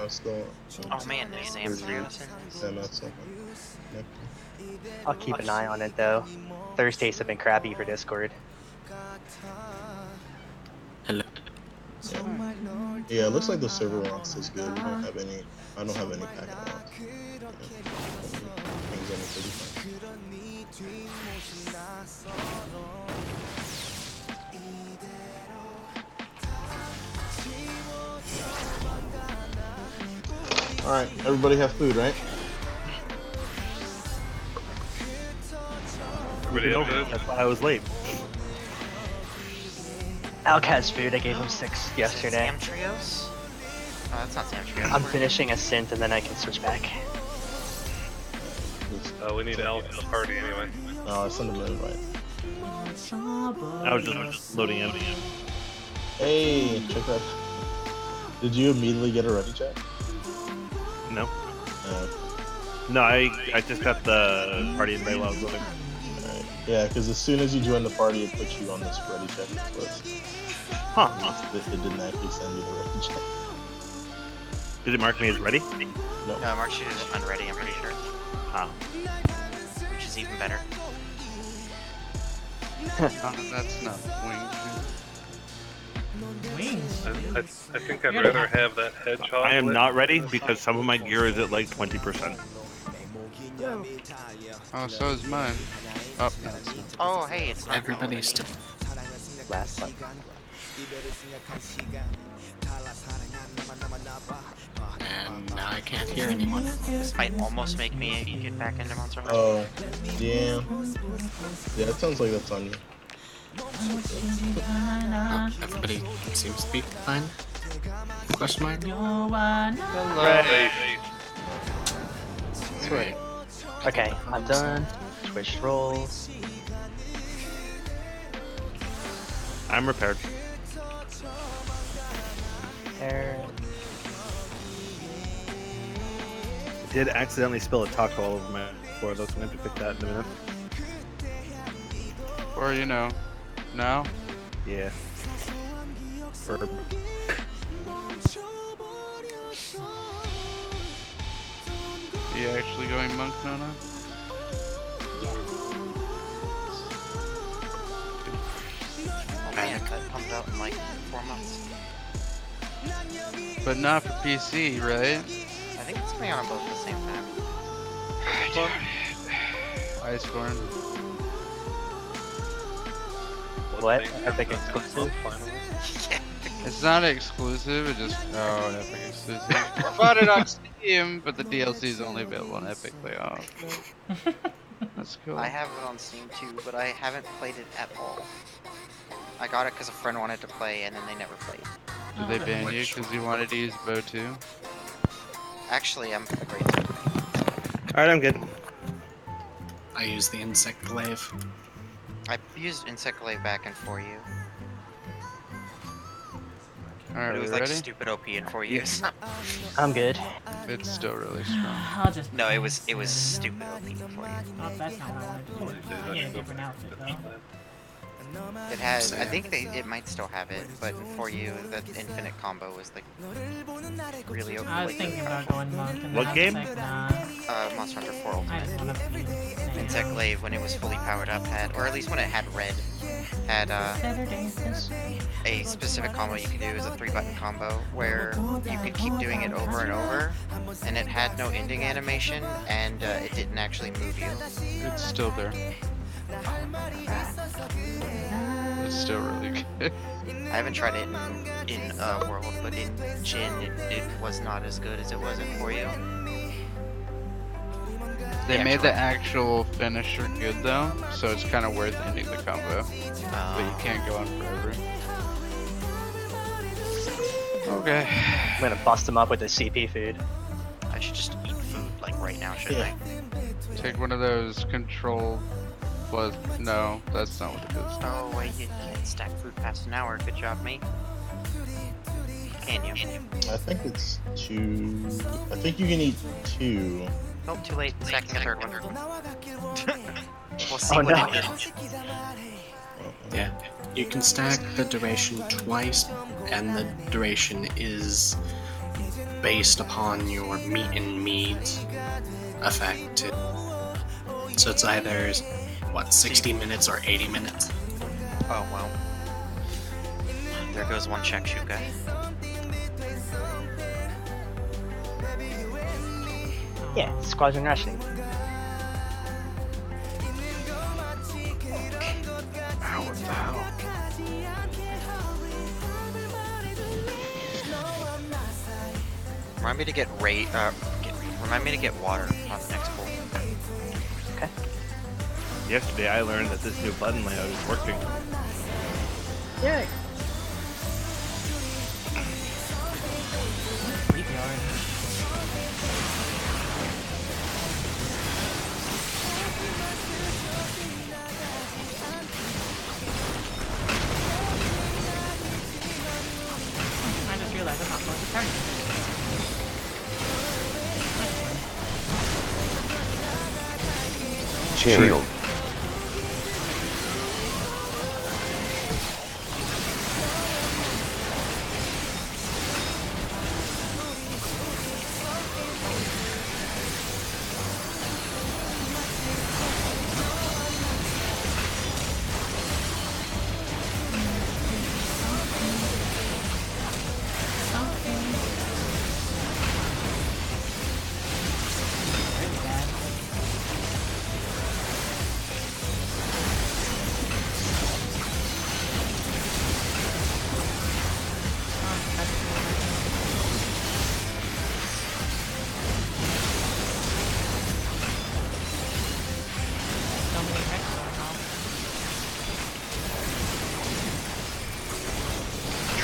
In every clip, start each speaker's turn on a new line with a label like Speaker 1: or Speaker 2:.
Speaker 1: I'm still.
Speaker 2: Oh man, there's Sam Trios.
Speaker 1: Yeah, not so much.
Speaker 3: I'll keep an eye on it though. Thursdays have been crappy for Discord.
Speaker 4: Hello.
Speaker 1: Yeah, it looks like the server wants is good. We don't have any. I don't have any packet wants. All right, everybody have food, right?
Speaker 5: That's why I was late.
Speaker 3: Alc has food. I gave him 6 yesterday.
Speaker 2: Sam Trios? Oh, that's not Sam Trios.
Speaker 3: I'm finishing a synth and then I can switch back.
Speaker 5: We need Alec in the party anyway.
Speaker 1: No, I sent him an invite.
Speaker 5: I was just loading in.
Speaker 1: Hey, check that. Did you immediately get a ready chat?
Speaker 5: No. No, I just got the party invite while I was loading.
Speaker 1: Alright. Yeah, because as soon as you join the party, it puts you on this ready chat list.
Speaker 5: Huh.
Speaker 1: It didn't actually send you the ready chat.
Speaker 5: Did it mark me as ready?
Speaker 1: No.
Speaker 2: No, Mark should is unready, I'm pretty sure.
Speaker 5: Ah.
Speaker 2: Which is even better.
Speaker 6: That's not wings.
Speaker 7: Wings?
Speaker 5: I think I'd rather have that hedgehog. I am not ready because some of my gear is at like 20%.
Speaker 6: Oh, so is mine. Oh,
Speaker 2: Oh, hey, it's not.
Speaker 4: Everybody's still.
Speaker 3: Last one.
Speaker 4: And now I can't hear anyone.
Speaker 2: This might almost make me get back into Monster Hunter.
Speaker 1: Oh, yeah. Yeah, it sounds like that's on you.
Speaker 4: Oh, everybody seems to be fine. Question mark?
Speaker 5: Right.
Speaker 4: Sweet.
Speaker 3: Okay, I'm done. Switched roles.
Speaker 5: I'm repaired.
Speaker 3: There.
Speaker 5: I did accidentally spill a taco all over my floor though, so I'm going to have to fix that in a minute.
Speaker 6: or you know, now?
Speaker 5: Yeah. Verb.
Speaker 6: Are you actually going monk, Nona?
Speaker 2: Oh man, that comes out in like 4 months.
Speaker 6: But not for PC, right?
Speaker 2: I think it's coming out on both at the same time.
Speaker 6: Iceborne.
Speaker 3: What? Epic exclusive?
Speaker 2: Yeah.
Speaker 6: It's not exclusive, it just Epic exclusive. I bought it on Steam, but the DLC is only available on Epic Play. Oh. That's cool.
Speaker 2: I have it on Steam too, but I haven't played it at all. I got it because a friend wanted to play and then they never played.
Speaker 6: Did they ban you because you wanted to use bow too?
Speaker 2: Actually, I'm great to
Speaker 5: Alright, I'm good.
Speaker 4: I use the insect glaive.
Speaker 2: I used Insect Glaive back in 4U.
Speaker 6: Alright,
Speaker 2: But it
Speaker 6: we
Speaker 2: was like
Speaker 6: ready?
Speaker 2: stupid OP in 4U.
Speaker 3: I'm good.
Speaker 6: It's still really strong.
Speaker 7: I'll just.
Speaker 2: No, it was stupid OP in 4U.
Speaker 7: Oh, that's not what I wanted to do. I need a different outfit though.
Speaker 2: It has, I think it might still have it, but for you, the infinite combo was like really OP.
Speaker 7: I was thinking about going monk and
Speaker 5: What
Speaker 7: then
Speaker 5: game?
Speaker 7: I was like, nah.
Speaker 2: Monster Hunter 4
Speaker 7: I
Speaker 2: Ultimate.
Speaker 7: just want to use
Speaker 2: Insect Glaive, when it was fully powered up, had, or at least when it had red, had
Speaker 7: Saturday this week.
Speaker 2: a specific combo you could do as a 3-button combo where you could keep doing it over and over, and it had no ending animation, and it didn't actually move you.
Speaker 6: It's still there. It's still really good.
Speaker 2: I haven't tried it in World, but in Jin, it was not as good as it was in 4U.
Speaker 6: They made the actual finisher good though, so it's kind of worth ending the combo. But you can't go on forever. Okay.
Speaker 3: I'm gonna bust him up with the CP food.
Speaker 2: I should just eat food like right now, shouldn't I?
Speaker 6: Take one of those control. Plus, no, that's not what it is.
Speaker 2: Oh wait, you can't stack food past an hour. Good job, mate. Can you?
Speaker 1: I think it's 2. I think you can eat 2.
Speaker 2: Oh, too late. Stacking a third one. We'll see
Speaker 3: Oh,
Speaker 2: what
Speaker 3: no.
Speaker 2: it is.
Speaker 4: Yeah. You can stack the duration twice, and the duration is based upon your meat and meads effect too. So it's either, what, 60 minutes or 80 minutes?
Speaker 2: Oh, well. There goes one Cactuar.
Speaker 3: Yeah, squadron rationing.
Speaker 5: What the hell?
Speaker 2: Remind me to get remind me to get water on the next pull.
Speaker 3: Okay.
Speaker 5: Yesterday I learned that this new button layout is working.
Speaker 3: Yay.
Speaker 7: Creepy already. I just realized I'm not supposed to target.
Speaker 8: Shield.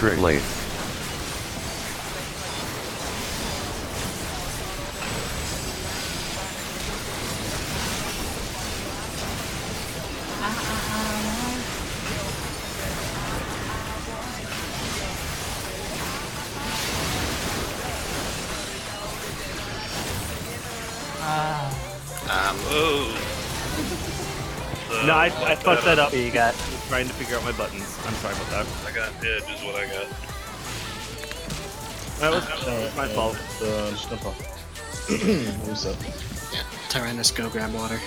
Speaker 8: Trick late.
Speaker 5: No, I fucked that up.
Speaker 3: What you got?
Speaker 5: Trying to figure out my buttons. I'm sorry about that.
Speaker 9: I got edge is what I got.
Speaker 5: That was my fault.
Speaker 1: Just jump off. What's up?
Speaker 4: Yeah, Tyrannus, go grab water.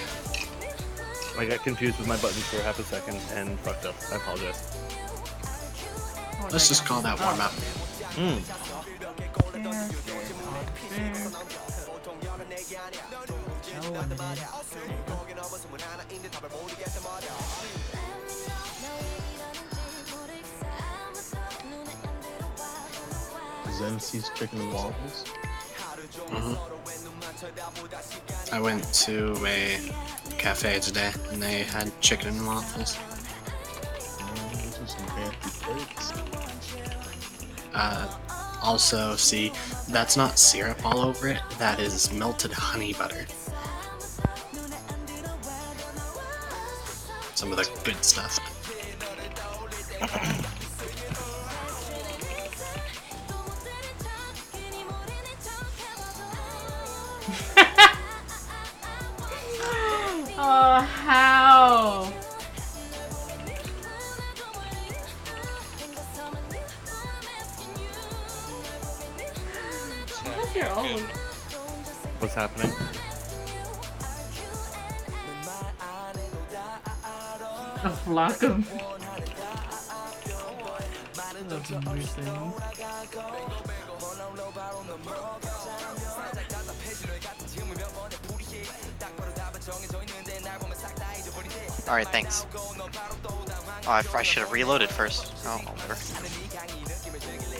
Speaker 5: I got confused with my buttons for half a second and fucked up. I apologize.
Speaker 4: Let's just call that warm up.
Speaker 1: Zency's chicken and waffles.
Speaker 4: I went to a cafe today and they had chicken and waffles.
Speaker 1: Those are some fancy plates.
Speaker 4: Also, see, that's not syrup all over it, that is melted honey butter. Some of the good stuff.
Speaker 7: Oh, how? What's your own?
Speaker 5: What's happening?
Speaker 7: A flock of... That's interesting.
Speaker 2: Alright, thanks. Oh, I should have reloaded first. Oh, whatever.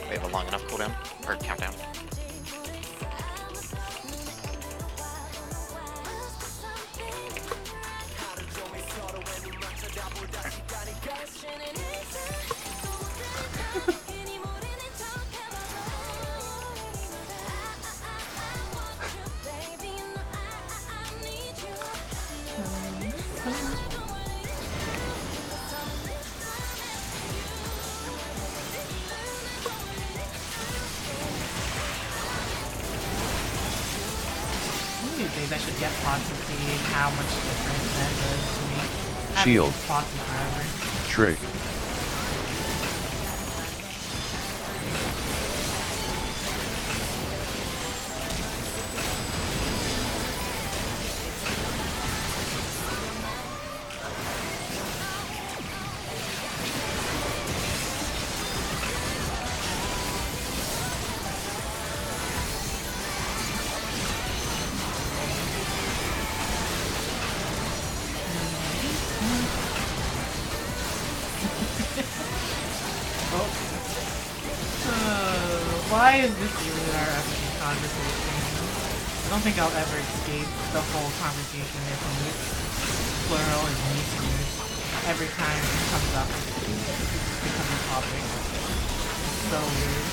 Speaker 2: We have a long enough cooldown, or countdown.
Speaker 7: These days I should get pots to see how much difference that does to me. I haven't
Speaker 8: Shield.
Speaker 7: used pots in forever.
Speaker 8: Trick.
Speaker 7: why is this really our FFXIV conversation? I don't think I'll ever escape the whole conversation if meat, plural is meat news. Every time it comes up, it becomes a topic. It's so weird.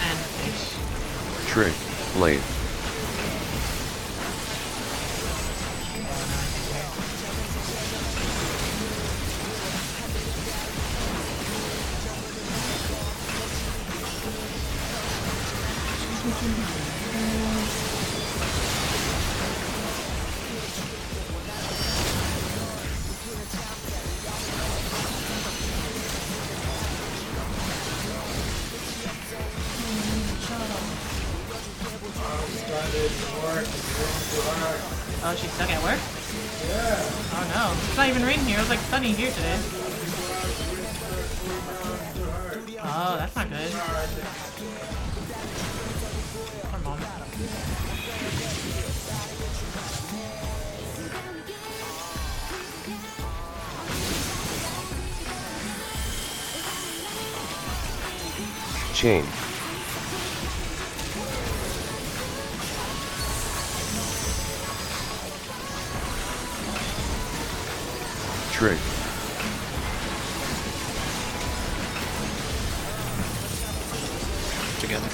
Speaker 7: And fish.
Speaker 8: Trick, blade.
Speaker 7: Oh, she's stuck at work? Yeah. Oh no. It's not even raining here. It was like sunny here today. Oh, that's not good. Poor mom.
Speaker 8: Chain. Trick.
Speaker 4: Together.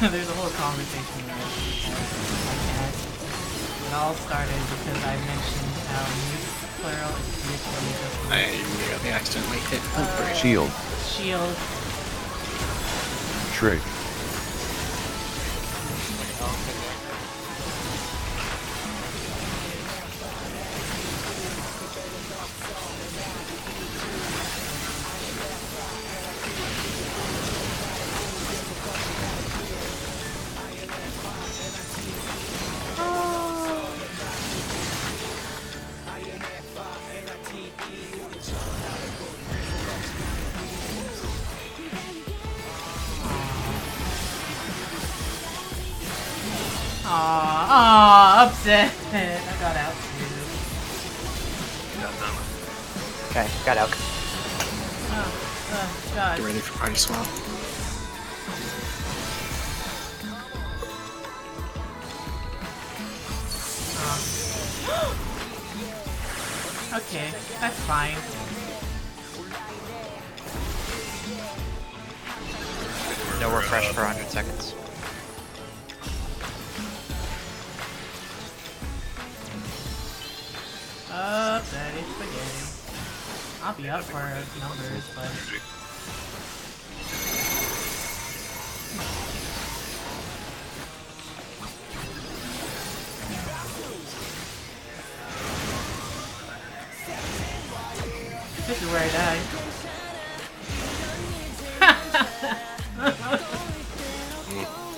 Speaker 7: There's a whole conversation there. It all started because I mentioned how plural is literally just
Speaker 4: I really accidentally hit Humphrey.
Speaker 8: Shield.
Speaker 7: shield.
Speaker 8: Trick.
Speaker 7: Aww, upset. I got out too.
Speaker 3: Okay, got out.
Speaker 7: Oh, God.
Speaker 4: Get ready for party swap.
Speaker 7: Okay, that's fine.
Speaker 2: No refresh for 100 seconds.
Speaker 7: Upsetty spaghetti. I'll be up for numbers, but... This is where I die.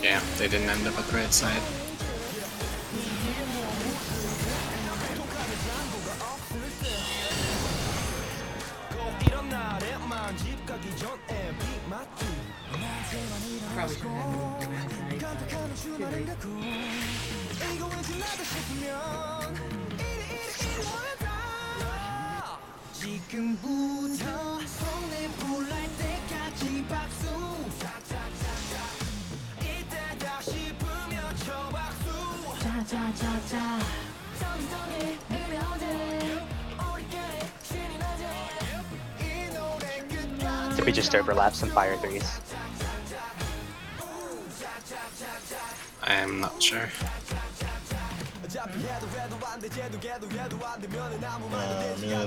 Speaker 4: Yeah, they didn't end up at the right side.
Speaker 7: Probably shouldn't have moved the man tonight, but too late.
Speaker 3: Did we just overlap some fire threes?
Speaker 4: I am not sure.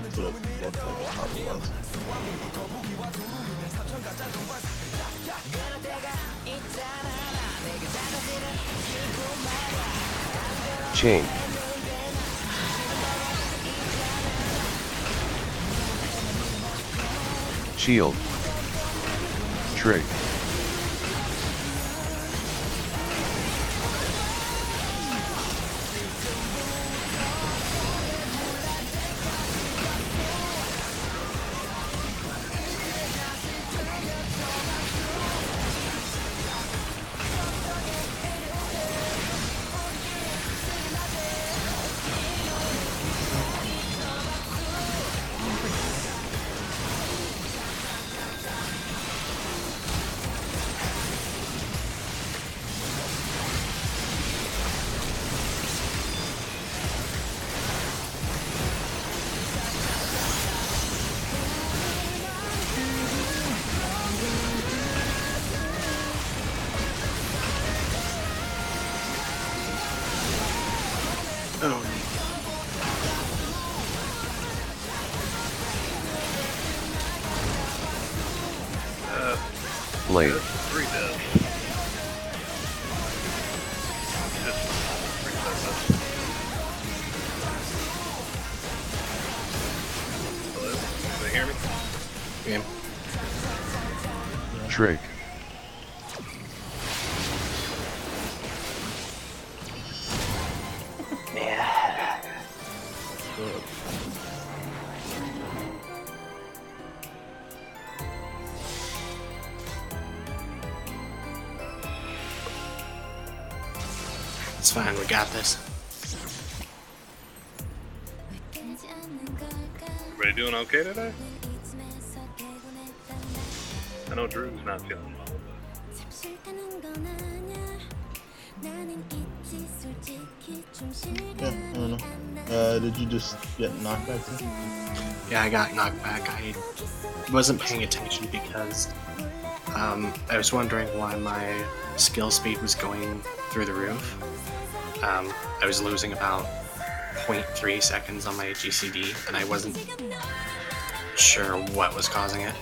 Speaker 1: that's what it looked like it probably was.
Speaker 8: Chain. Shield. Trig. Blade.
Speaker 5: 3 deaths. Hello? Can you hear me?
Speaker 4: Yeah.
Speaker 8: Trig.
Speaker 3: Yeah.
Speaker 1: Good.
Speaker 4: It's fine, we got this.
Speaker 5: Everybody doing okay today? I know Drew's not feeling well,
Speaker 1: Yeah, I don't know. Did you just get knocked back too?
Speaker 4: Yeah, I got knocked back. I wasn't paying attention because I was wondering why my skill speed was going through the roof. I was losing about 0.3 seconds on my GCD, and I wasn't sure what was causing it.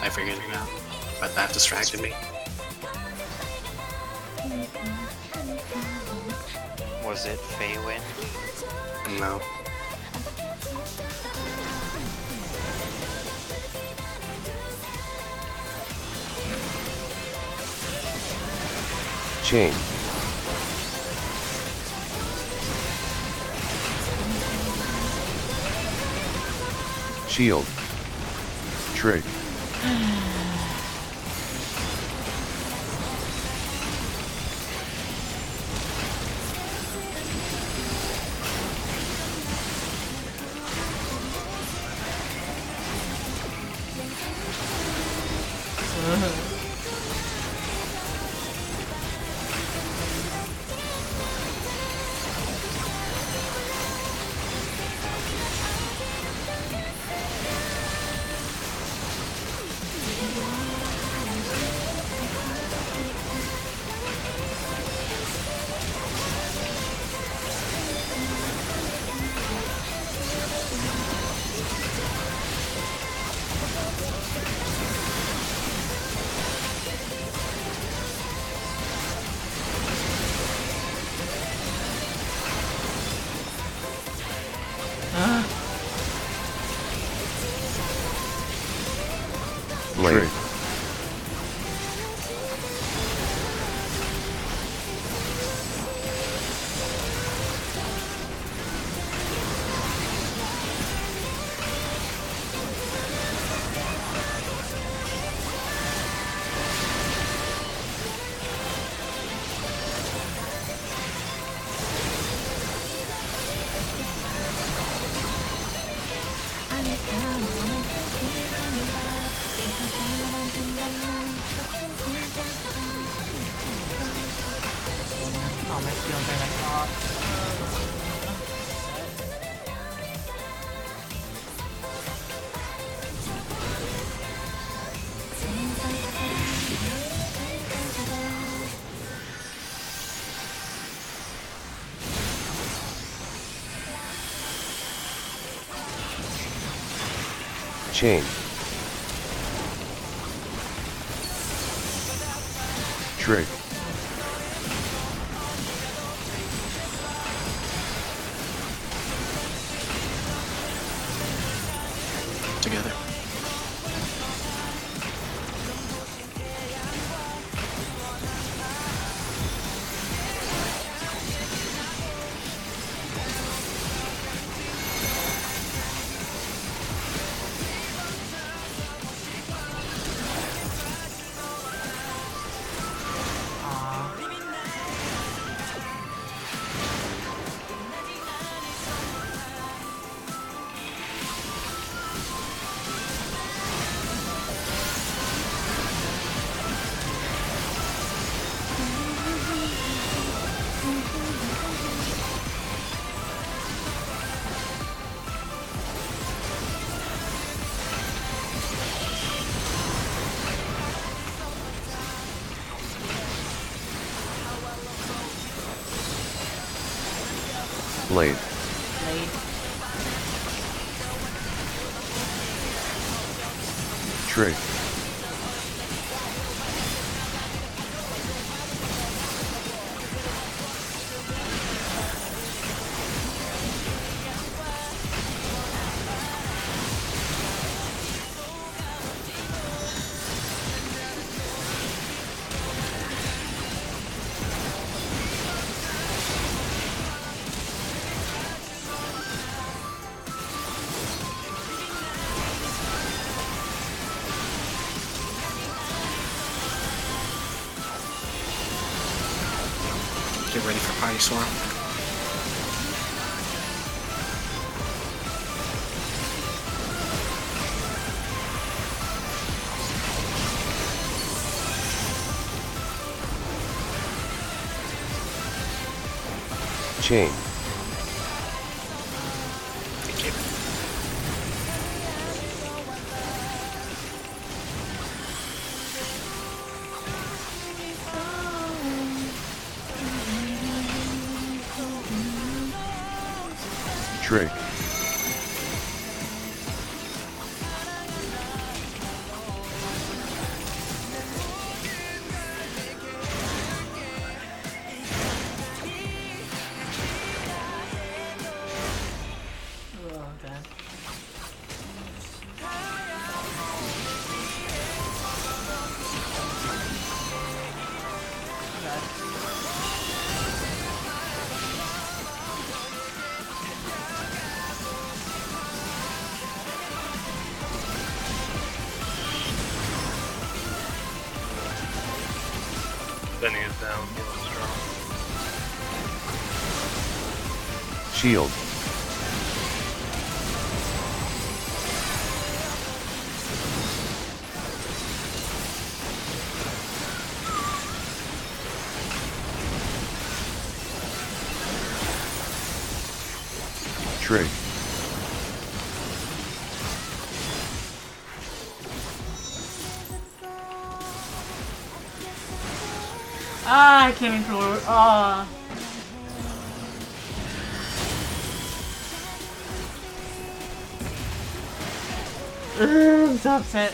Speaker 4: I figured it out, but that distracted me.
Speaker 2: Was it Feywin?
Speaker 4: No.
Speaker 8: Chain. Shield. Trig. Blade.
Speaker 7: Oh, my skills are like off.
Speaker 8: Chain. Trig.
Speaker 4: Together.
Speaker 8: Blade.
Speaker 7: Blade.
Speaker 8: Trig.
Speaker 4: Get ready for Party Storm.
Speaker 8: Chain.
Speaker 4: Thank you.
Speaker 8: Trig.
Speaker 7: Oh, okay.
Speaker 5: Benny is down, healing strong.
Speaker 8: Shield. Trig.
Speaker 7: Ah, I came into it. Ah. I'm so upset.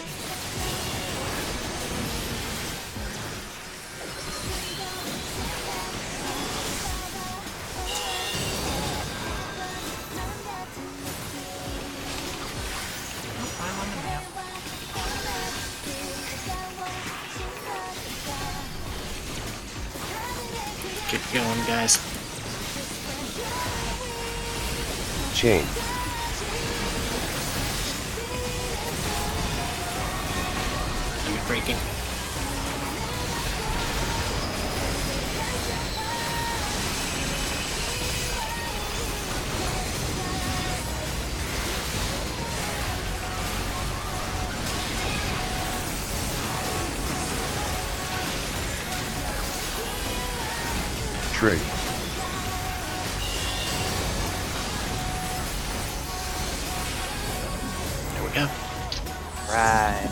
Speaker 7: I'm on the map.
Speaker 4: Keep going, guys.
Speaker 8: Chain.
Speaker 4: Limit breaking.
Speaker 8: Trig.
Speaker 4: There we go.
Speaker 3: Right.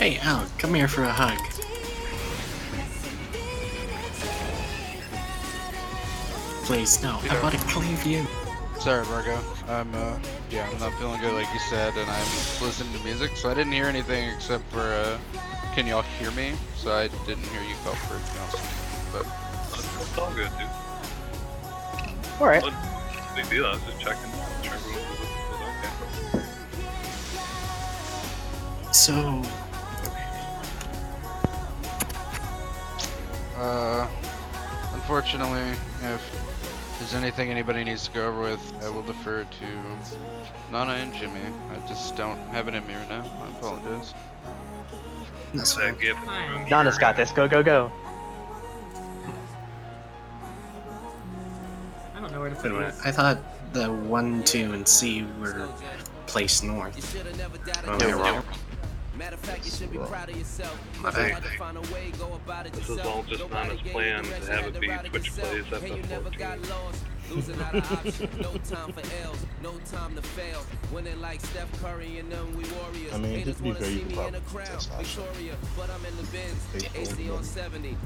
Speaker 4: Hey, Al, come here for a hug. Please, no. I want to cleave you.
Speaker 6: Sorry, Margo. I'm not feeling good like you said, and I'm listening to music, so I didn't hear anything except for, can y'all hear me? So I didn't hear you call for it, but...
Speaker 9: It's all good, dude.
Speaker 3: Alright.
Speaker 9: Big deal, I was just checking. Sure everyone was okay.
Speaker 4: So...
Speaker 6: Unfortunately, if there's anything anybody needs to go over with, I will defer to Nana and Jimmy. I just don't have it in me right now. I apologize.
Speaker 4: That's fine.
Speaker 7: Fine.
Speaker 3: Nana's got this. Go, go, go.
Speaker 7: I don't know where to
Speaker 4: Wait
Speaker 7: put
Speaker 4: a minute.
Speaker 7: this.
Speaker 4: I thought the 1, 2, and C were placed north. Oh,
Speaker 2: No,
Speaker 4: you're wrong.
Speaker 9: My bad. This is all just Nana's plan to have it be Twitch plays FF14.
Speaker 1: I mean, just to be fair, you can probably test that shit.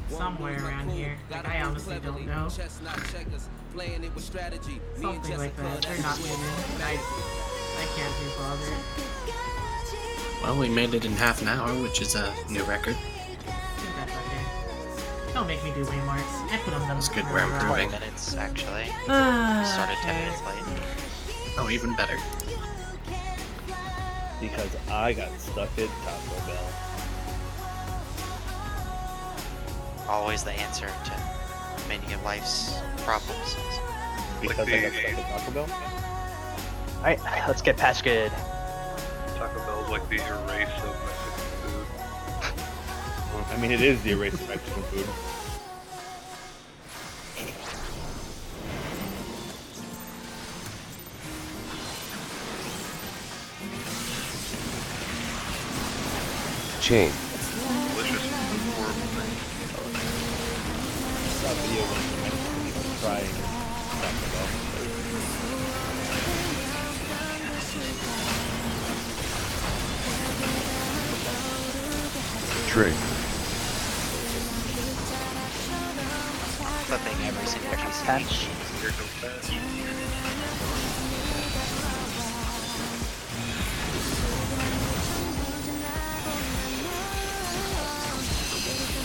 Speaker 7: Somewhere around here. Like, I honestly don't know. Something like that. They're not winning. I can't be bothered.
Speaker 4: Well, we made it in half an hour, which is a new record.
Speaker 7: I think that's okay. Don't make me do wing marks. I put on them.
Speaker 4: That's good, we're improving.
Speaker 2: 20 minutes, actually.
Speaker 7: Ah,
Speaker 2: Started 10
Speaker 7: okay.
Speaker 2: minutes late.
Speaker 4: Oh, even better.
Speaker 5: Because I got stuck at Taco Bell.
Speaker 2: Always the answer to many of life's problems.
Speaker 5: Because I got stuck at Taco Bell?
Speaker 3: Alright, let's get patch good.
Speaker 9: Taco Bell's like the erase of Mexican food.
Speaker 5: I mean, it is the erase of Mexican food.
Speaker 8: Chain.
Speaker 9: Delicious. Horrible thing.
Speaker 5: Saw a video when the Mexicans trying Taco Bell.
Speaker 8: Trick.
Speaker 2: Flipping every single piece of
Speaker 3: Patch.
Speaker 2: meat.
Speaker 9: Here comes Patch.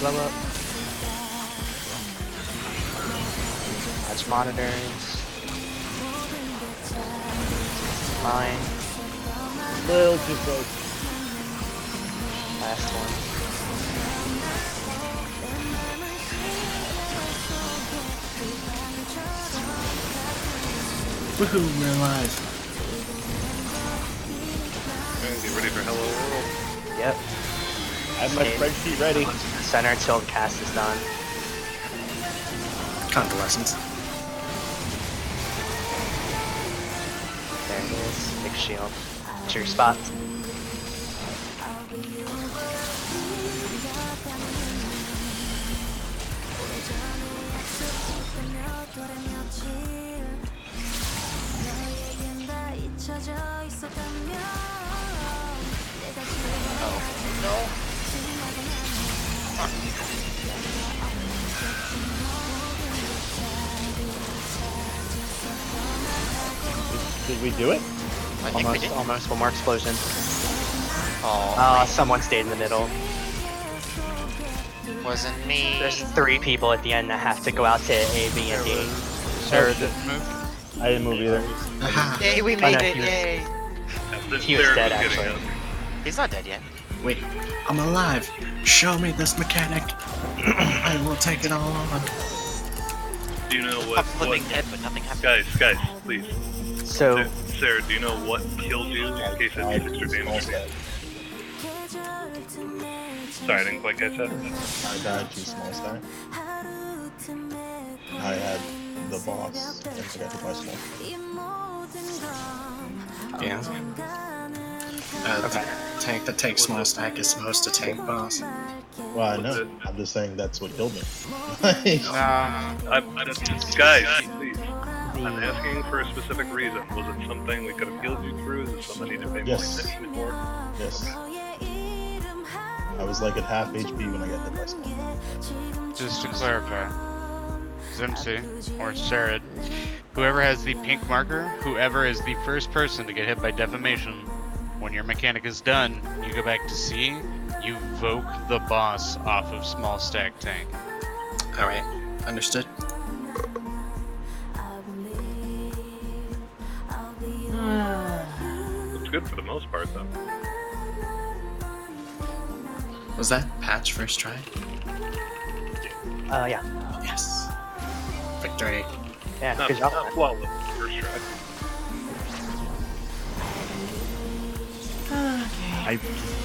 Speaker 3: Blow up. Patch monitors. Mine.
Speaker 5: Little too close.
Speaker 3: Last one.
Speaker 4: Woohoo, we're alive.
Speaker 9: And get ready for Hello World.
Speaker 3: Yep.
Speaker 5: I have my spreadsheet ready.
Speaker 3: Center until the cast is done.
Speaker 4: Convalescence.
Speaker 3: There it is. Big shield. To your spot.
Speaker 5: Did we do it?
Speaker 2: I think we did.
Speaker 3: Almost. One more explosion.
Speaker 2: Oh,
Speaker 3: Someone stayed in the middle.
Speaker 2: wasn't me.
Speaker 3: There's 3 people at the end that have to go out to A, B, and D.
Speaker 6: Sarah didn't move.
Speaker 5: I didn't move either.
Speaker 4: Aha.
Speaker 2: Yay, we
Speaker 3: Oh,
Speaker 2: made
Speaker 3: no,
Speaker 2: it!
Speaker 3: he was-
Speaker 2: Yay!
Speaker 3: He was dead, actually.
Speaker 2: He's not dead yet.
Speaker 4: Wait, I'm alive. Show me this mechanic. I will take it all on.
Speaker 9: Do you know
Speaker 2: I'm
Speaker 9: what?
Speaker 2: flipping dead, but nothing happened.
Speaker 9: Guys, please.
Speaker 3: So,
Speaker 9: Sarah, do you know what killed you in case it did extra damage? Sorry, I didn't quite catch that.
Speaker 1: I died to small stack. I had the boss and forgot to buy small.
Speaker 4: Yeah. The tank that takes small stack is supposed to tank boss.
Speaker 1: Well, I know. I'm just saying that's what killed me. Like,
Speaker 9: Guys, please. I'm asking for a specific reason. Was it something we could have healed you through? Is it something you need to pay more
Speaker 1: Yes.
Speaker 9: attention for?
Speaker 1: yes. I was like at half HP when I got hit by something.
Speaker 6: Just to clarify, Zimsy or Sarad, whoever has the pink marker, whoever is the first person to get hit by defamation, when your mechanic is done, you go back to C, you voke the boss off of small stack tank.
Speaker 4: Alright, understood.
Speaker 9: It's good for the most part, though.
Speaker 4: Was that patch first try?
Speaker 3: Yeah.
Speaker 4: Yes. Victory.
Speaker 3: Yeah,
Speaker 9: Not,
Speaker 3: good job.
Speaker 9: not flawless, first try.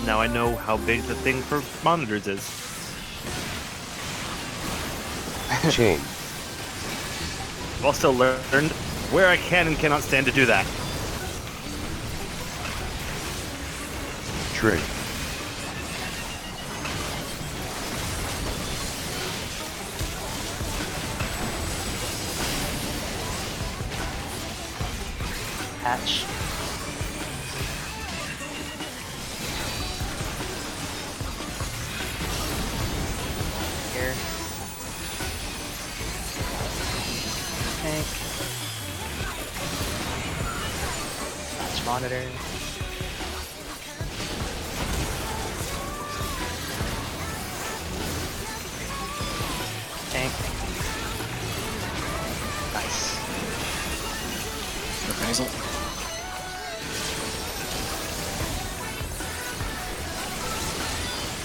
Speaker 5: Now I know how big the thing for monitors is.
Speaker 8: Chain.
Speaker 5: I've also learned where I can and cannot stand to do that.
Speaker 8: Trig.
Speaker 3: Patch. Here. Tank. Patch monitor. Tank. Nice.
Speaker 4: Reprisal.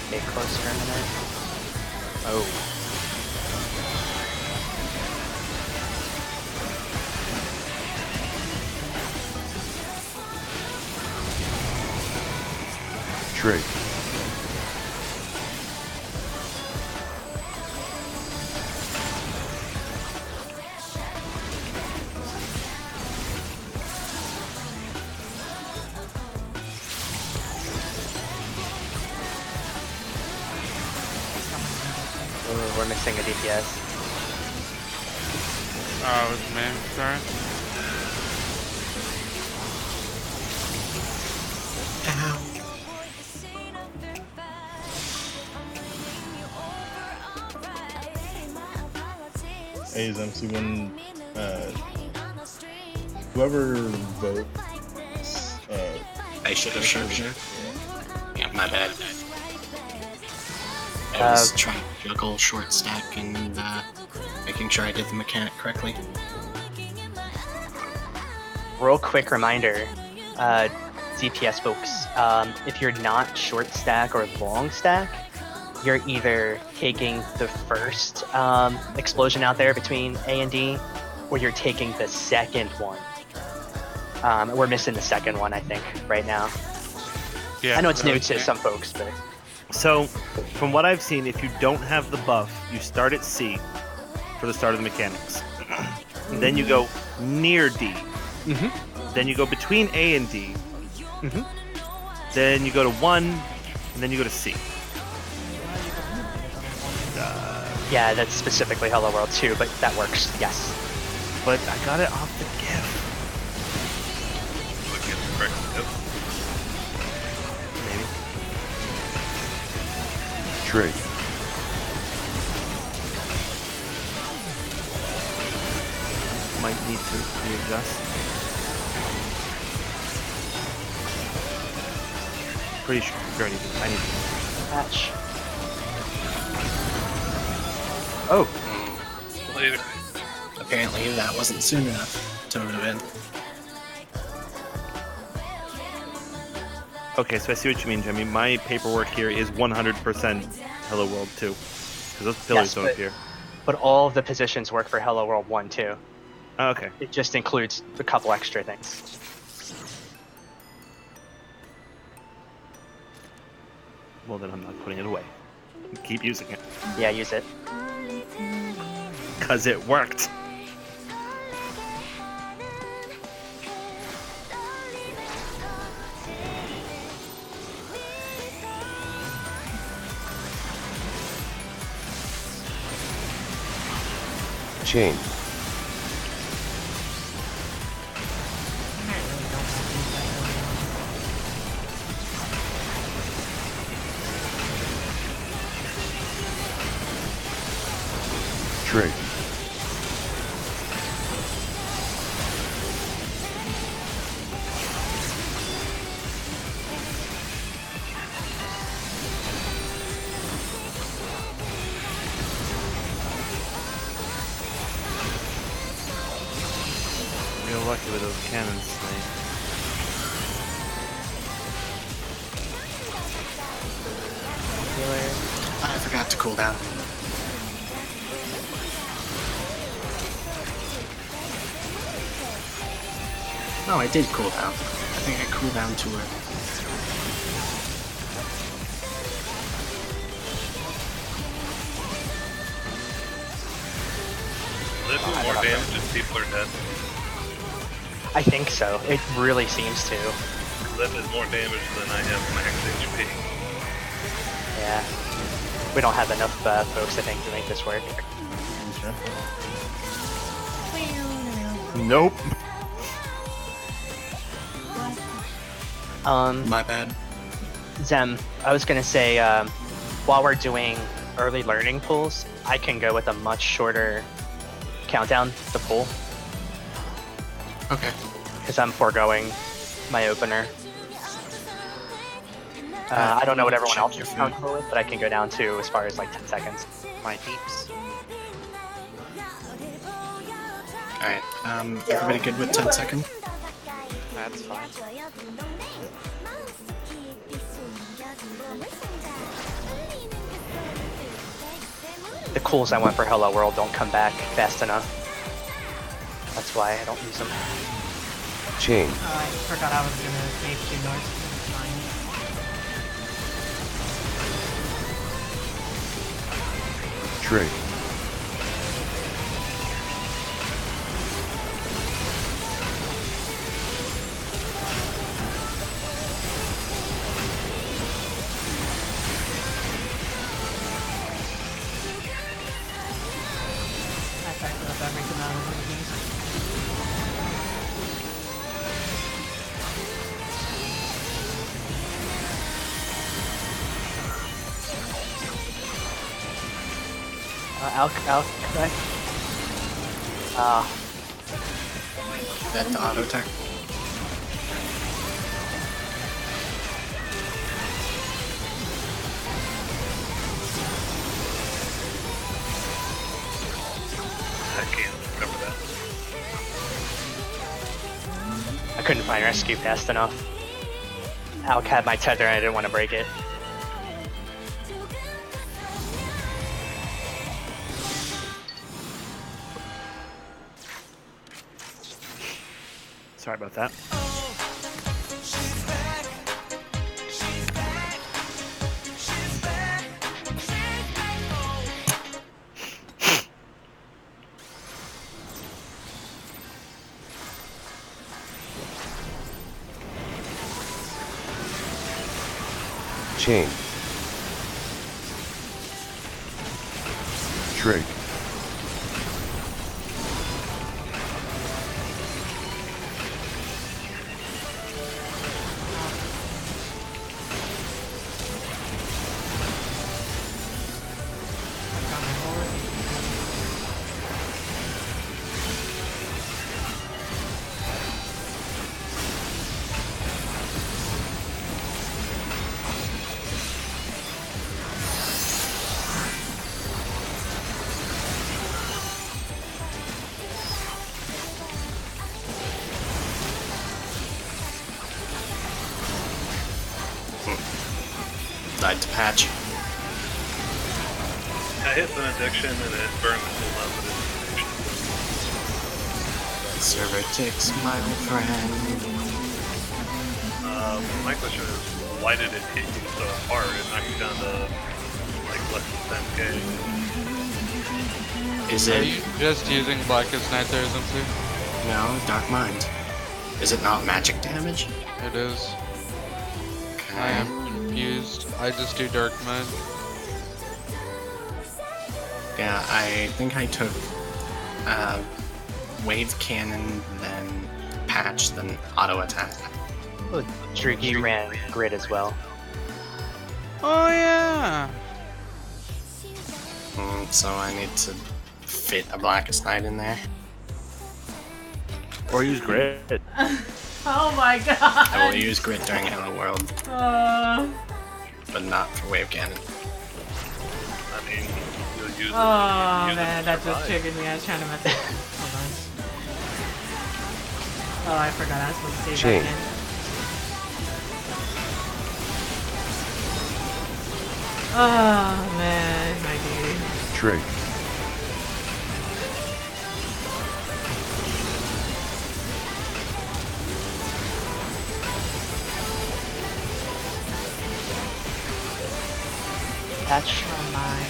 Speaker 3: Okay, close terminate.
Speaker 5: Oh.
Speaker 8: Trig.
Speaker 3: Ooh, we're missing a DPS.
Speaker 6: Oh, it was me, sorry.
Speaker 1: Hey, Zemsy, when whoever votes,
Speaker 4: I should have sharpshooter. Yeah, my bad. I was trying to juggle short stack and making sure I did the mechanic correctly.
Speaker 3: Real quick reminder, DPS folks, if you're not short stack or long stack, you're either taking the first explosion out there between A and D, or you're taking the second one. We're missing the second one, I think, right now.
Speaker 6: Yeah,
Speaker 3: I know it's new
Speaker 6: okay.
Speaker 3: to some folks, but
Speaker 5: So, from what I've seen, if you don't have the buff, you start at C for the start of the mechanics. Then you go near D. Then you go between A and D. Then you go to 1, and then you go to C.
Speaker 3: yeah, that's specifically Hello World 2, but that works, yes.
Speaker 5: But I got it off the GIF.
Speaker 9: Look at the correct step.
Speaker 5: Maybe.
Speaker 8: Trig.
Speaker 5: Might need to readjust. Pretty sure I need to.
Speaker 3: Patch.
Speaker 5: Oh!
Speaker 9: Later.
Speaker 4: Apparently that wasn't soon enough to move in.
Speaker 5: Okay, so I see what you mean, Jimmy. My paperwork here is 100% Hello World 2. Because those pillars
Speaker 3: Yes,
Speaker 5: don't
Speaker 3: but-
Speaker 5: appear.
Speaker 3: But all of the positions work for Hello World 1 too.
Speaker 5: Oh, okay.
Speaker 3: It just includes a couple extra things.
Speaker 5: Well, then I'm not putting it away. Keep using it.
Speaker 3: Yeah, use it.
Speaker 5: Because it worked.
Speaker 8: Chain. Trig.
Speaker 5: Real lucky with those cannons tonight.
Speaker 4: I forgot to cool down. No, I did cool down. I think I cooled down too early.
Speaker 9: Will it do more damage if people are dead?
Speaker 3: I think so. It really seems to.
Speaker 9: That is more damage than I have max HP.
Speaker 3: Yeah. We don't have enough folks, I think, to make this work.
Speaker 5: Nope.
Speaker 4: My bad.
Speaker 3: Zem, I was gonna say, while we're doing early learning pulls, I can go with a much shorter countdown to pull,
Speaker 4: Okay.
Speaker 3: because I'm foregoing my opener. I don't know what everyone else is comfortable with, but I can go down to as far as like 10 seconds.
Speaker 2: My peeps.
Speaker 4: Alright, everybody good with 10 seconds?
Speaker 2: That's fine.
Speaker 3: The cools I went for Hello World don't come back fast enough. That's why I don't use them.
Speaker 8: Chain.
Speaker 7: I forgot I was gonna save 2 north. It's fine.
Speaker 8: Trig.
Speaker 7: I backed up everything out of the games.
Speaker 3: Right?
Speaker 4: That to auto attack.
Speaker 9: I can't cover that.
Speaker 3: I couldn't find rescue fast enough. Alc had my tether and I didn't want to break it.
Speaker 5: Sorry about that.
Speaker 8: Chain. Trig.
Speaker 7: I got my horse.
Speaker 4: Died to patch.
Speaker 9: I hit an addiction and it burned the full up, but it's an addiction.
Speaker 4: Server ticks, my friend.
Speaker 9: My question is, why did it hit you so hard? It knocked you down to like less than 10k.
Speaker 4: Is
Speaker 6: Are
Speaker 4: it...
Speaker 6: you just using Blackest Night there, Zinsu?
Speaker 4: No, Dark Mind. Is it not magic damage?
Speaker 6: It is.
Speaker 4: Okay.
Speaker 6: I am confused. I just do Dark Mind.
Speaker 4: Yeah, I think I took Wave Cannon, then Patch, then Auto Attack.
Speaker 3: Oh, Driggy ran grid as well.
Speaker 6: Oh yeah!
Speaker 4: So I need to fit a Blackest Night in there.
Speaker 5: Or use grit.
Speaker 7: Oh my god!
Speaker 4: I will use Grit during Hello World,
Speaker 7: Uh,
Speaker 4: but not for Wave Cannon.
Speaker 9: I mean, you'll use it.
Speaker 7: oh
Speaker 9: Use it
Speaker 7: man,
Speaker 9: to
Speaker 7: that just
Speaker 9: survive.
Speaker 7: triggered me. I was trying to mess it. Hold on. Oh, I forgot I was supposed to save
Speaker 8: Chain.
Speaker 7: that again. Oh man, my dude.
Speaker 8: Trig.
Speaker 3: Patch.
Speaker 7: Oh my.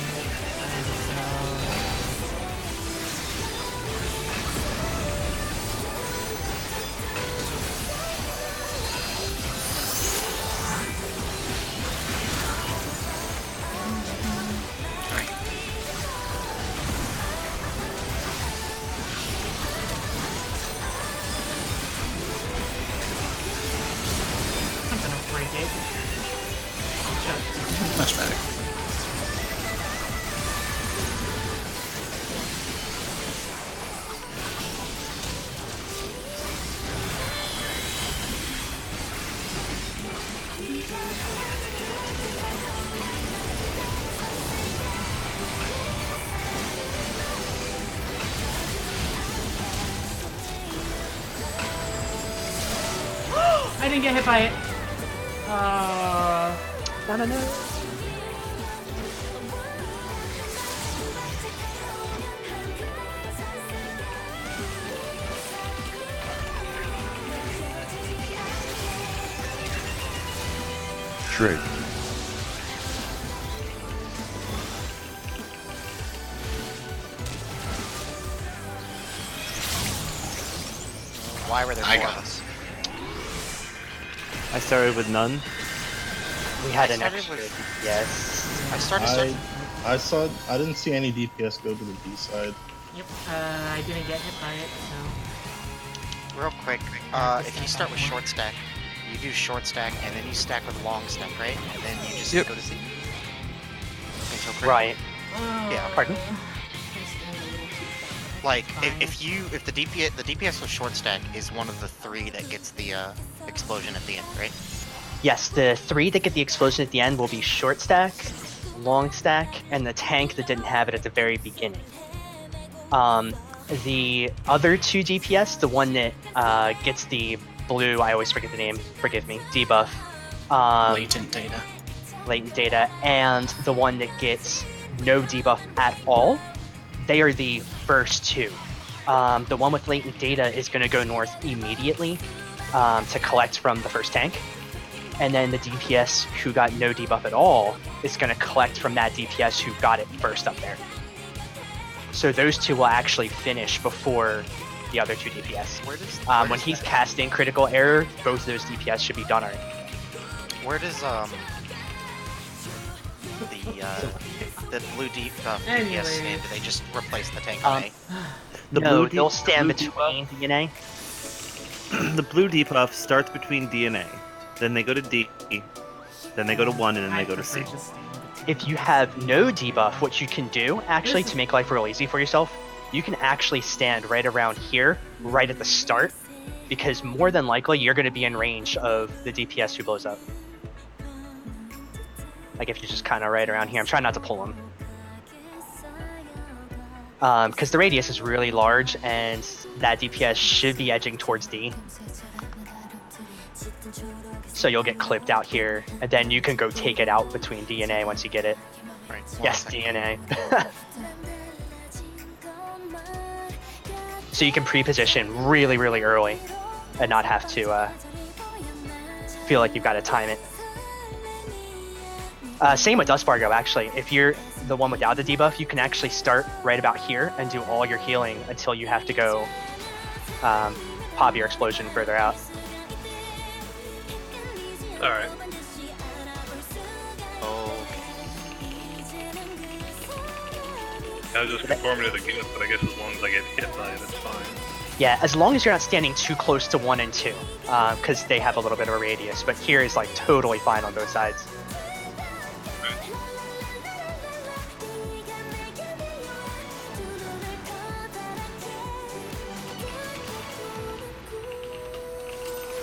Speaker 7: I'm gonna break it.
Speaker 4: Much better.
Speaker 7: I didn't get hit by it.
Speaker 3: No.
Speaker 8: Trig.
Speaker 2: Why were there
Speaker 4: I
Speaker 2: more
Speaker 4: got
Speaker 2: of us?
Speaker 5: I started with none.
Speaker 3: We had
Speaker 2: I
Speaker 3: an
Speaker 2: started
Speaker 3: extra
Speaker 2: with-
Speaker 3: DPS.
Speaker 2: I started.
Speaker 1: I didn't see any DPS go to the B side.
Speaker 7: Yep, I didn't get hit by it, so...
Speaker 2: Real quick, if you start with short stack, you do short stack and then you stack with long stack, right? And then you just
Speaker 6: Yep.
Speaker 2: go to Z. Until critical.
Speaker 3: Right.
Speaker 2: Yeah.
Speaker 3: Pardon?
Speaker 2: Like if the DPS with short stack is one of the 3 that gets the explosion at the end, right?
Speaker 3: Yes, the 3 that get the explosion at the end will be short stack, long stack, and the tank that didn't have it at the very beginning. The other 2 DPS, the one that gets the blue, I always forget the name, forgive me, debuff,
Speaker 4: Latent data.
Speaker 3: latent data, and the one that gets no debuff at all, they are the first 2. The one with latent data is going to go north immediately to collect from the first tank. And then the DPS who got no debuff at all is going to collect from that DPS who got it first up there. So those 2 will actually finish before the other 2 DPS.
Speaker 2: Where does
Speaker 3: When he's casting critical error, both of those DPS should be done already.
Speaker 2: where does the blue DPS
Speaker 7: Anyways.
Speaker 2: stand? Do they just replace the tank on A?
Speaker 5: The
Speaker 3: No,
Speaker 5: blue
Speaker 3: they'll
Speaker 5: D-
Speaker 3: stand
Speaker 5: blue
Speaker 3: between DNA.
Speaker 5: The blue debuff starts between D and A. Then they go to D. Then they go to 1, and then they go to C.
Speaker 3: If you have no debuff, what you can do, actually, to make life real easy for yourself, you can actually stand right around here, right at the start, because more than likely, you're going to be in range of the DPS who blows up. Like, if you're just kind of right around here. I'm trying not to pull him. Because the radius is really large, and that DPS should be edging towards D. So you'll get clipped out here, and then you can go take it out between D and A once you get it.
Speaker 2: Right.
Speaker 3: Yes, DNA. So you can pre-position really, really early and not have to feel like you've got to time it. Same with Dust Fargo, actually. If you're the one without the debuff, you can actually start right about here and do all your healing until you have to go pop your explosion further out.
Speaker 9: Alright.
Speaker 2: Okay.
Speaker 9: I was just conforming to the gift, but I guess as long as I get hit by it, it's fine.
Speaker 3: Yeah, as long as you're not standing too close to 1 and 2, because they have a little bit of a radius. But here is like totally fine on both sides.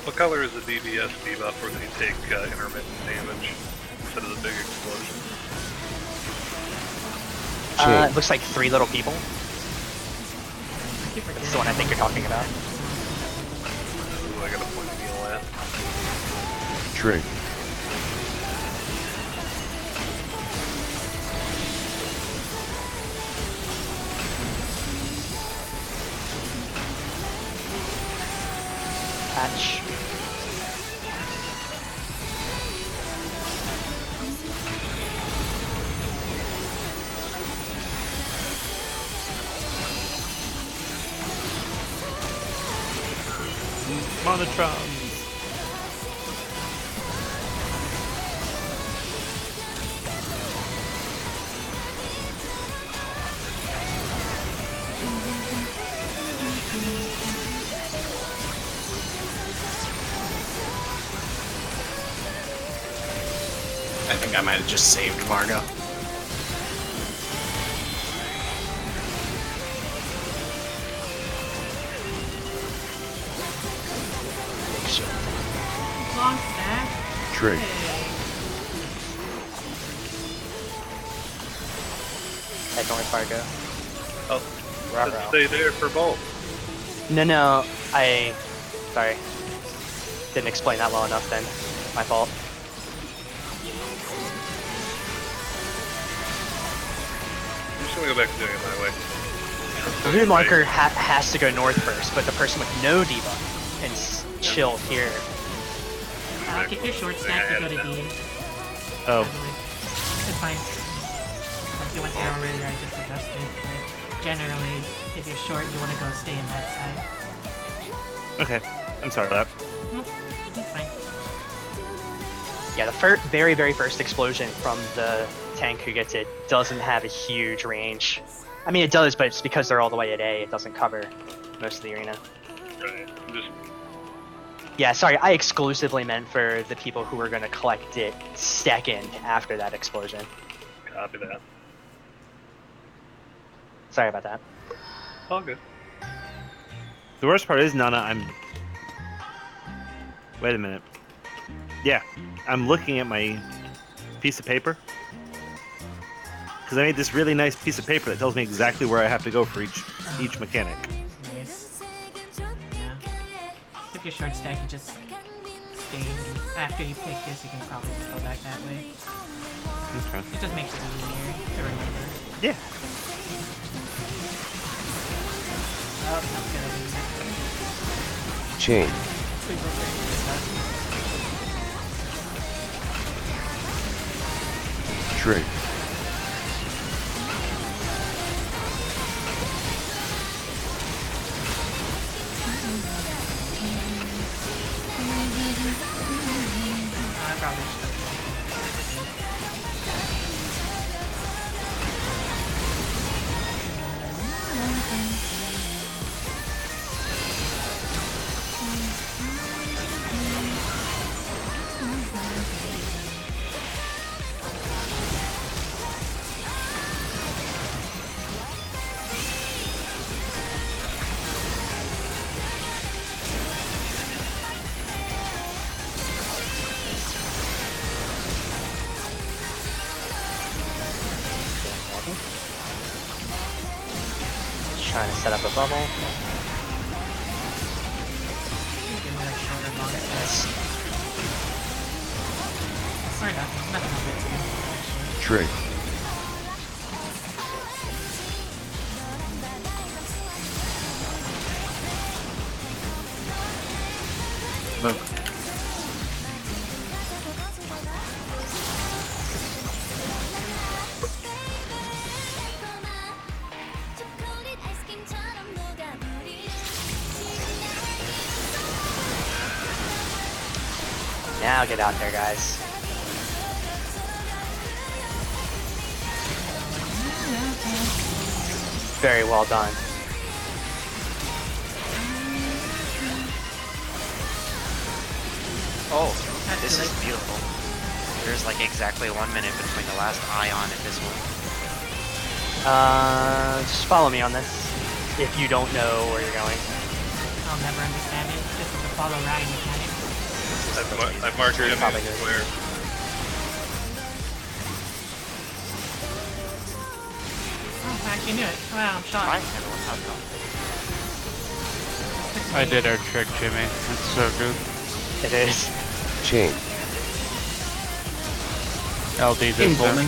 Speaker 9: What color is the DBS debuff where they take intermittent damage instead of the big explosion?
Speaker 3: It looks like 3 little people. That's the one I think you're talking about.
Speaker 9: Ooh, I got a point of heal at.
Speaker 8: Trig.
Speaker 3: Patch.
Speaker 5: Monotrons.
Speaker 4: I think I might have just saved Margo.
Speaker 7: Long stack.
Speaker 8: Trig.
Speaker 3: Head north, Fargo.
Speaker 9: Oh,
Speaker 3: Ruh-roh.
Speaker 9: let's stay there for both.
Speaker 3: No, sorry. Didn't explain that well enough then. My fault.
Speaker 9: I'm just gonna go back to doing it my way.
Speaker 3: The rune marker has to go north first, but the person with no debuff can chill here.
Speaker 7: Keep your short stack to go to D.
Speaker 5: Oh,
Speaker 7: It's fine. Like you went there already, I just adjusted. But generally, if you're short, you want to go stay in that side.
Speaker 5: okay. I'm sorry about that.
Speaker 7: It's fine.
Speaker 3: Yeah, the very, very first explosion from the tank who gets it doesn't have a huge range. I mean, it does, but it's because they're all the way at A. It doesn't cover most of the arena.
Speaker 9: Right. Just
Speaker 3: Yeah, sorry, I exclusively meant for the people who were going to collect it second after that explosion.
Speaker 9: copy that.
Speaker 3: Sorry about that.
Speaker 9: All good.
Speaker 5: The worst part is, Nana, Wait a minute. Yeah, I'm looking at my piece of paper. Because I made this really nice piece of paper that tells me exactly where I have to go for each mechanic.
Speaker 7: Nice. Yeah. If you're short stack, you just stay. After you pick this, you can probably just go back that way.
Speaker 5: Okay.
Speaker 7: It just makes it easier to remember.
Speaker 5: Yeah.
Speaker 7: Oh, that's gonna be
Speaker 8: Chain.
Speaker 7: sweet over
Speaker 8: Trig.
Speaker 7: I probably should.
Speaker 3: Trying to set up a bubble.
Speaker 7: Give me that shorter long stack. Or nothing. Nothing of it too, actually.
Speaker 8: Trig.
Speaker 4: Look.
Speaker 3: Now get out there, guys. Very well done.
Speaker 2: Oh, this is beautiful. There's like exactly 1 minute between the last ion and this one.
Speaker 3: Just follow me on this. If you don't know where you're going.
Speaker 7: I'll never understand it. This is a follow Ryan mechanic.
Speaker 9: I've marked Jimmy
Speaker 3: probably
Speaker 9: in the
Speaker 3: good.
Speaker 9: square.
Speaker 7: Oh, I actually knew it. Wow, I'm shocked.
Speaker 2: Fine, everyone, how's it going?
Speaker 6: I did our trick, Jimmy. That's so good.
Speaker 3: It is.
Speaker 8: Chain.
Speaker 6: LD
Speaker 4: In
Speaker 6: this
Speaker 4: bowling.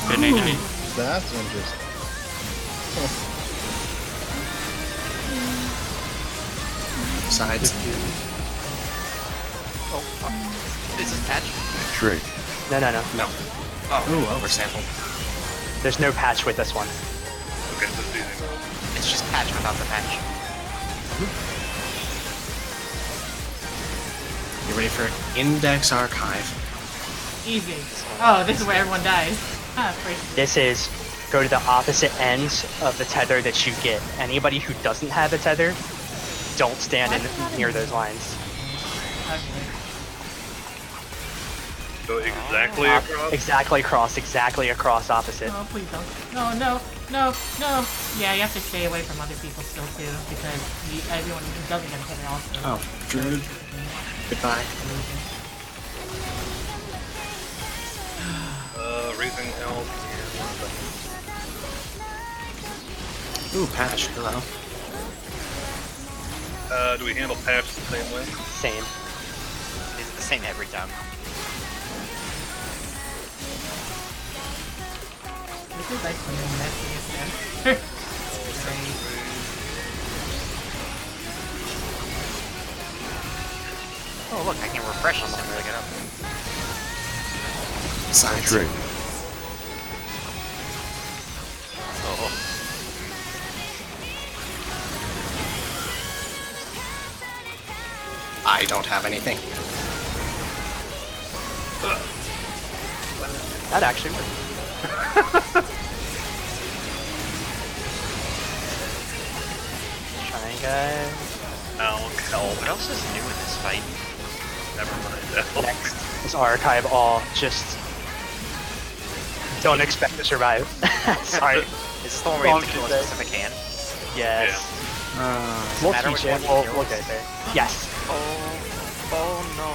Speaker 6: Didn't
Speaker 1: That's interesting.
Speaker 4: Sides.
Speaker 2: Is this patch?
Speaker 8: Trick.
Speaker 3: No.
Speaker 4: No. Ooh, oversampled.
Speaker 3: There's no patch with this one.
Speaker 9: Okay, this is easy.
Speaker 2: It's just patch without the patch.
Speaker 4: You ready for Index Archive?
Speaker 7: Easy. Oh, this is where everyone dies. Ah, first.
Speaker 3: This is go to the opposite ends of the tether that you get. Anybody who doesn't have a tether, don't stand near those lines.
Speaker 7: Okay.
Speaker 9: So exactly across?
Speaker 3: Exactly across opposite.
Speaker 7: No, please don't. No. Yeah, you have to stay away from other people still too, because everyone who doesn't get hit also.
Speaker 4: Oh, Druid. Goodbye.
Speaker 9: Raising health
Speaker 4: Ooh, Patch. Hello.
Speaker 9: and do we handle patch the same way?
Speaker 3: Same.
Speaker 2: Is it the same every time?
Speaker 7: This is like the messiest Great.
Speaker 2: Oh look, I can refresh this and pick it up.
Speaker 4: Sides.
Speaker 8: Trick.
Speaker 2: Oh.
Speaker 4: I don't have anything.
Speaker 3: That actually worked. Trying, guys.
Speaker 2: What else is new in this fight?
Speaker 9: Never mind.
Speaker 3: Next is archive all. Just don't expect to survive. Sorry.
Speaker 2: Is this the one where you have to kill a
Speaker 3: Wrong
Speaker 2: specific hand?
Speaker 3: Yes.
Speaker 4: Uh,
Speaker 3: We'll
Speaker 2: matter
Speaker 3: teach
Speaker 2: which
Speaker 3: it.
Speaker 2: one you
Speaker 3: We'll
Speaker 2: kill?
Speaker 3: get there. Yes.
Speaker 2: Oh no.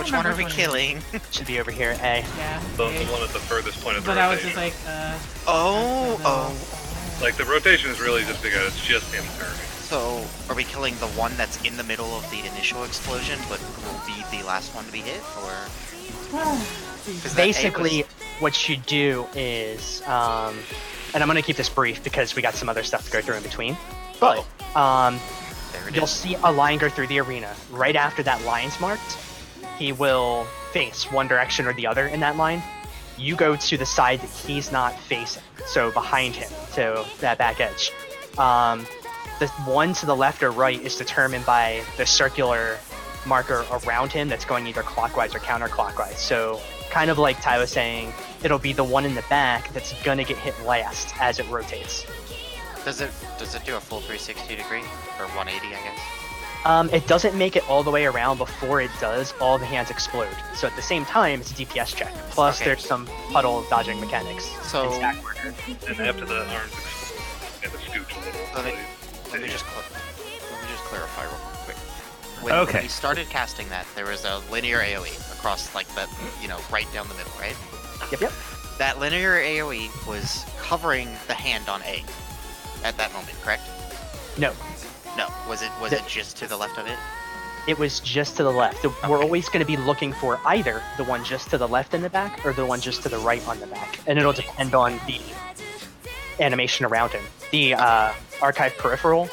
Speaker 2: Which one are we killing?
Speaker 3: Should be over here. A.
Speaker 7: Yeah.
Speaker 9: The
Speaker 7: okay.
Speaker 9: one at the furthest point of the
Speaker 7: But I was
Speaker 9: rotation.
Speaker 7: just like,
Speaker 2: Oh.
Speaker 9: Like, the rotation is really just because it's just him turning.
Speaker 2: So, are we killing the one that's in the middle of the initial explosion, but will be the last one to be hit, or? 'Cause that A
Speaker 3: Basically,
Speaker 2: was-
Speaker 3: what you do is, and I'm gonna keep this brief because we got some other stuff to go through in between. But
Speaker 2: there it
Speaker 3: you'll
Speaker 2: is.
Speaker 3: see a line go through the arena. Right after that line's marked, he will face one direction or the other in that line. You go to the side that he's not facing, so behind him to that back edge. The one to the left or right is determined by the circular marker around him that's going either clockwise or counterclockwise. So kind of like Ty was saying, it'll be the one in the back that's gonna get hit last as it rotates.
Speaker 2: Does it do a full 360 degree or 180? I guess.
Speaker 3: It doesn't make it all the way around. Before it does, all the hands explode. So at the same time, it's a DPS check. Plus,
Speaker 2: Okay.
Speaker 3: there's some puddle dodging mechanics.
Speaker 2: So-
Speaker 3: and stack marker.
Speaker 9: And after the arms explode, and the scooch a little.
Speaker 2: Let me just clarify real quick. When
Speaker 5: Okay.
Speaker 2: we started casting that, there was a linear AOE across like the, right down the middle, right?
Speaker 3: Yep.
Speaker 2: That linear AOE was covering the hand on A at that moment, correct?
Speaker 3: No,
Speaker 2: No. Was it just to the left of it?
Speaker 3: it was just to the left. We're always going to be looking for either the one just to the left in the back or the one just to the right on the back. And it'll depend on the animation around him. The archive peripheral,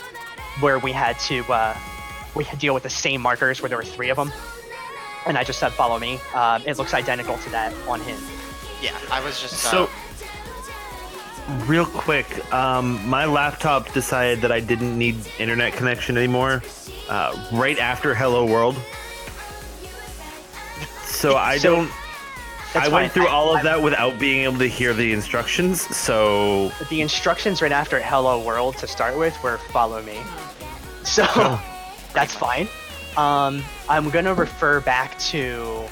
Speaker 3: where we had to deal with the same markers where there were 3 of them. And I just said, follow me. It looks identical to that on him.
Speaker 2: Yeah, I was just.
Speaker 5: So, real quick, my laptop decided that I didn't need internet connection anymore right after Hello World. So I
Speaker 3: So, that's
Speaker 5: went
Speaker 3: fine.
Speaker 5: through all of that without being able to hear the instructions. So
Speaker 3: The instructions right after Hello World to start with were follow me. So that's fine. I'm gonna refer back to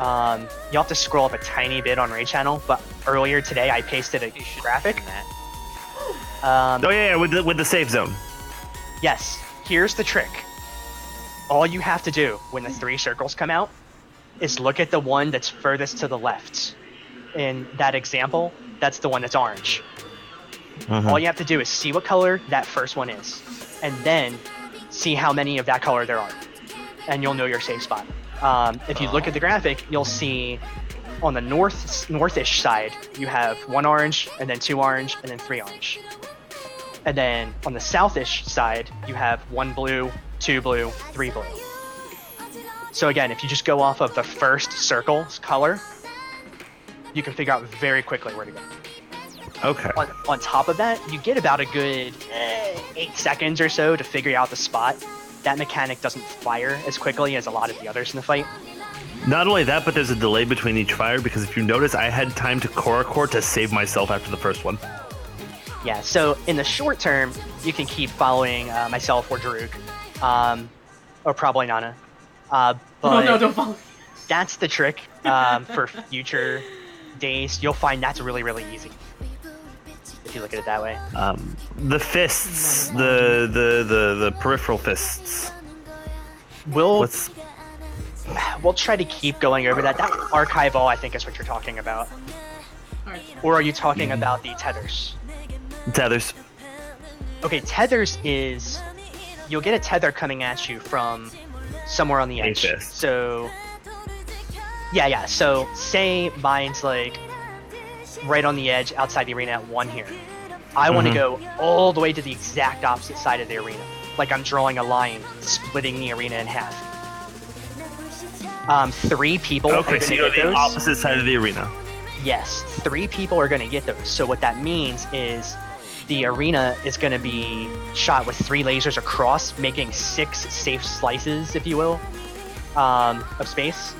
Speaker 3: you'll have to scroll up a tiny bit on Ray Channel, but earlier today I pasted a
Speaker 2: you should
Speaker 3: graphic.
Speaker 2: do that.
Speaker 5: oh yeah, with the save zone.
Speaker 3: Yes. Here's the trick. All you have to do when the 3 circles come out is look at the one that's furthest to the left. In that example, that's the one that's orange. All you have to do is see what color that first one is, and then see how many of that color there are, and you'll know your safe spot. If you look at the graphic, you'll see on the northish side, you have 1 orange, and then 2 orange, and then 3 orange. And then on the southish side, you have 1 blue, 2 blue, 3 blue. So again, if you just go off of the first circle's color, you can figure out very quickly where to go.
Speaker 5: Okay.
Speaker 3: On top of that, you get about a good 8 seconds or so to figure out the spot. That mechanic doesn't fire as quickly as a lot of the others in the fight.
Speaker 5: Not only that, but there's a delay between each fire because if you notice, I had time to core to save myself after the first one.
Speaker 3: Yeah, so in the short term, you can keep following myself or Daruk, or probably Nana. But
Speaker 7: No, don't follow.
Speaker 3: that's the trick for future days. You'll find that's really, really easy if you look at it that way.
Speaker 5: The fists, the peripheral fists.
Speaker 3: We'll try to keep going over that. That archival, I think, is what you're talking about. Or are you talking about the tethers?
Speaker 5: Tethers.
Speaker 3: Okay, tethers is you'll get a tether coming at you from somewhere on the edge.
Speaker 5: fist.
Speaker 3: So yeah. So say mine's like right on the edge outside the arena at 1 here. I want to go all the way to the exact opposite side of the arena. Like I'm drawing a line splitting the arena in half. 3 people are
Speaker 5: Okay, so
Speaker 3: gonna
Speaker 5: you go
Speaker 3: get
Speaker 5: to the
Speaker 3: those.
Speaker 5: opposite side of the arena.
Speaker 3: Yes, 3 people are going to get those. So what that means is the arena is going to be shot with 3 lasers across, making 6 safe slices, if you will, of space.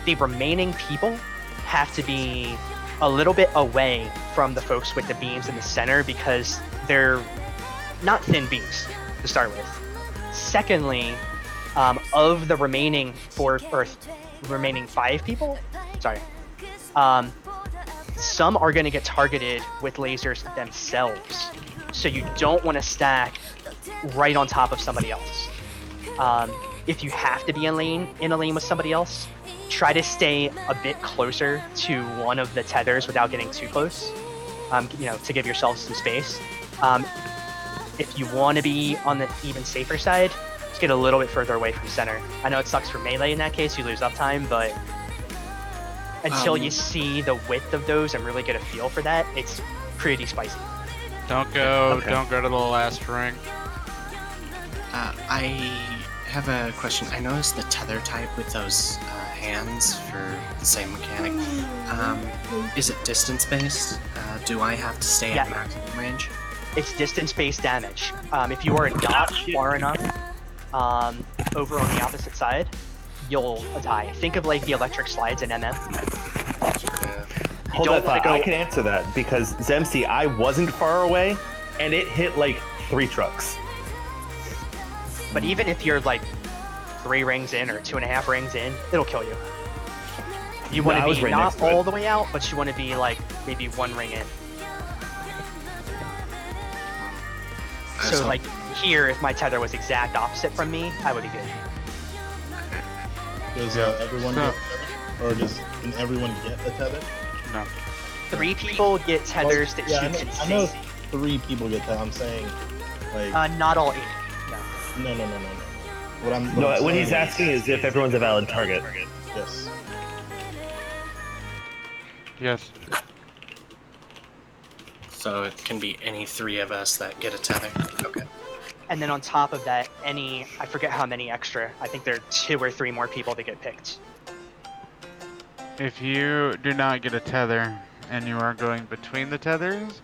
Speaker 3: The remaining people have to be a little bit away from the folks with the beams in the center because they're not thin beams to start with. Secondly, of the remaining 5 people, some are going to get targeted with lasers themselves. So you don't want to stack right on top of somebody else. If you have to be in a lane with somebody else, try to stay a bit closer to one of the tethers without getting too close, to give yourself some space. If you want to be on the even safer side, just get a little bit further away from center. I know it sucks for melee in that case, you lose uptime, but until you see the width of those and really get a feel for that, it's pretty spicy.
Speaker 6: Don't go to the last ring.
Speaker 4: I have a question. I noticed the tether type with those hands for the same mechanic. Is it distance based? Do I have to stay at maximum range?
Speaker 3: It's distance-based damage. If you are not far enough over on the opposite side, you'll die. Think of like the electric slides in MF.
Speaker 5: Hold that thought. I can answer that because Zemsty, I wasn't far away, and it hit like 3 trucks.
Speaker 3: But even if you're like 3 rings in or 2.5 rings in, it'll kill you. You want to be
Speaker 5: right
Speaker 3: not all the way out, but you want to be like maybe 1 ring in. So like here, if my tether was exact opposite from me, I would be good.
Speaker 1: Does everyone get tether? Or can everyone get a tether?
Speaker 6: No.
Speaker 3: 3 people get tethers that
Speaker 1: yeah,
Speaker 3: shoot
Speaker 1: I know 3 people get tether. I'm saying, like...
Speaker 3: not all 8.
Speaker 1: No.
Speaker 5: What he's asking is if everyone's a valid target.
Speaker 1: Yes.
Speaker 6: Yes.
Speaker 4: So it can be any 3 of us that get a tether. Okay.
Speaker 3: And then on top of that, I forget how many extra. I think there are 2 or 3 more people that get picked.
Speaker 6: If you do not get a tether and you are going between the tethers,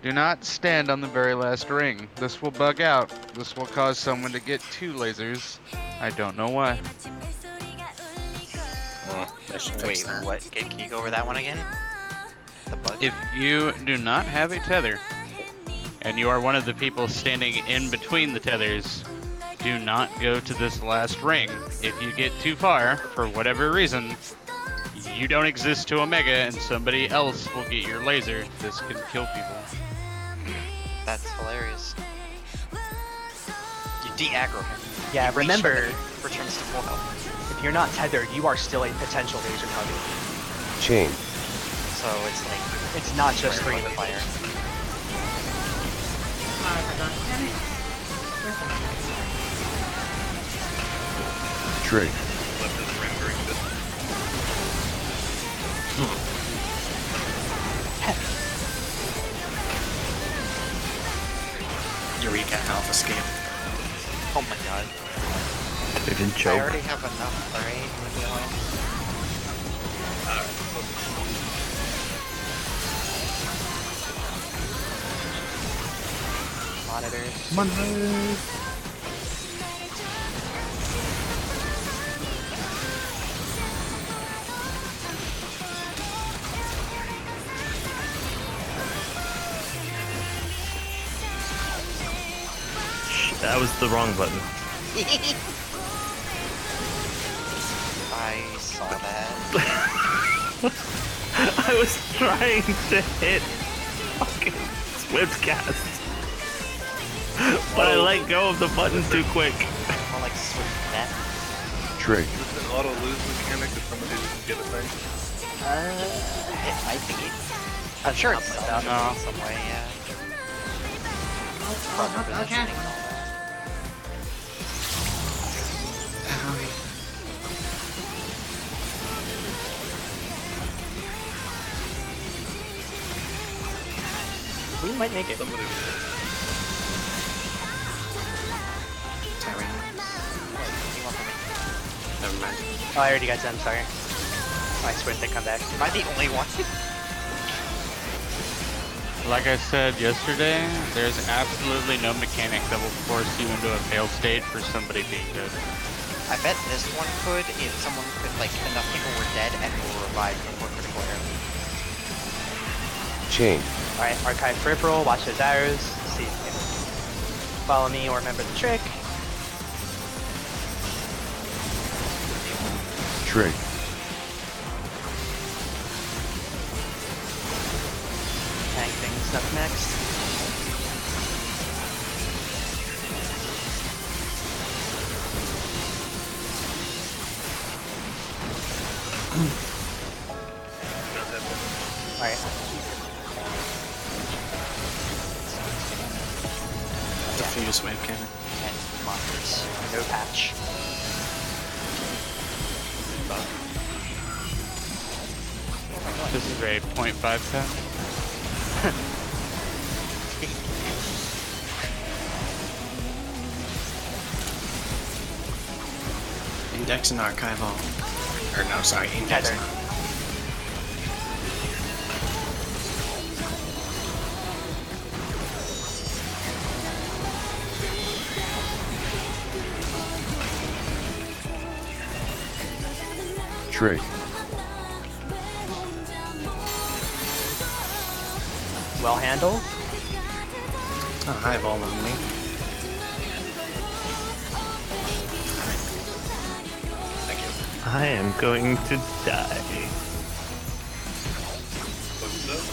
Speaker 6: do not stand on the very last ring. This will bug out. This will cause someone to get 2 lasers. I don't know why.
Speaker 2: Wait, what? Can you go over that one again? The bug?
Speaker 6: If you do not have a tether, and you are one of the people standing in between the tethers, do not go to this last ring. If you get too far, for whatever reason, you don't exist to Omega and somebody else will get your laser. This can kill people.
Speaker 2: That's hilarious. de-aggro him.
Speaker 3: Yeah,
Speaker 2: You reach him
Speaker 3: remember,
Speaker 2: and he returns to full health.
Speaker 3: if you're not tethered, you are still a potential laser target.
Speaker 8: Chain.
Speaker 2: So it's like
Speaker 3: It's not just
Speaker 2: fire
Speaker 3: three.
Speaker 2: by fire.
Speaker 8: Trig.
Speaker 9: Left his rendering distance.
Speaker 4: Eureka Alpha Escape.
Speaker 2: Oh my god.
Speaker 5: They didn't
Speaker 2: I
Speaker 5: choke.
Speaker 2: already have enough terrain with the monitors.
Speaker 5: That was the wrong button.
Speaker 2: I saw that.
Speaker 5: I was trying to hit fucking Swift cast. But I let go of the button too quick.
Speaker 2: More like Swift net.
Speaker 8: Trig.
Speaker 9: Is this an auto lose mechanic if somebody doesn't get a thing?
Speaker 2: It might be. I'm sure it's set up
Speaker 3: No.
Speaker 2: in some way, yeah.
Speaker 7: Oh, okay.
Speaker 3: We might make it.
Speaker 9: Somebody
Speaker 4: Tyrant.
Speaker 2: You want from me?
Speaker 4: Never mind.
Speaker 3: Oh, I already got them, sorry. I Swift to come back.
Speaker 2: Am I the only one?
Speaker 6: Like I said yesterday, there's absolutely no mechanic that will force you into a fail state for somebody being good.
Speaker 2: I bet this one could if someone could, like, enough people were dead and were revived before critical error.
Speaker 8: Chain.
Speaker 3: Alright, archive peripheral, watch those arrows, see if you can follow me or remember the trick.
Speaker 8: Trig.
Speaker 3: Tank things up next. Alright.
Speaker 4: Diffuse wave cannon.
Speaker 2: And monsters.
Speaker 3: No patch.
Speaker 6: This is a 0.5 10.
Speaker 4: Index and archival. Or no, sorry, index.
Speaker 3: Tether.
Speaker 8: Trig.
Speaker 3: Well handled.
Speaker 4: Oh, hi, Vol on me. Thank you.
Speaker 5: I am going to die.
Speaker 9: What's up?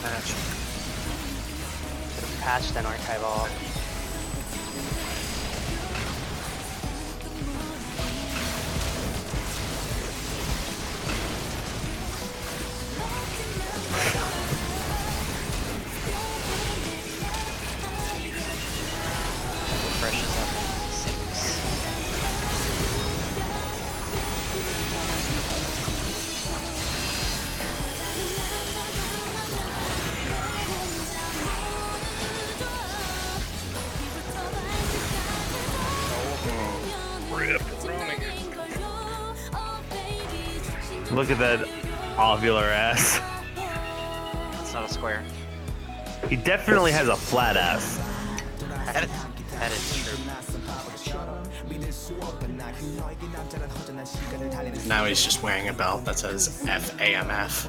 Speaker 4: Patch.
Speaker 3: Patch, then archival.
Speaker 2: Refreshes up 6.
Speaker 9: Rip running.
Speaker 5: Look at that ovular ass.
Speaker 2: It's not a square.
Speaker 5: He definitely has a flat ass.
Speaker 2: That is true.
Speaker 4: Now he's just wearing a belt that says FAMF.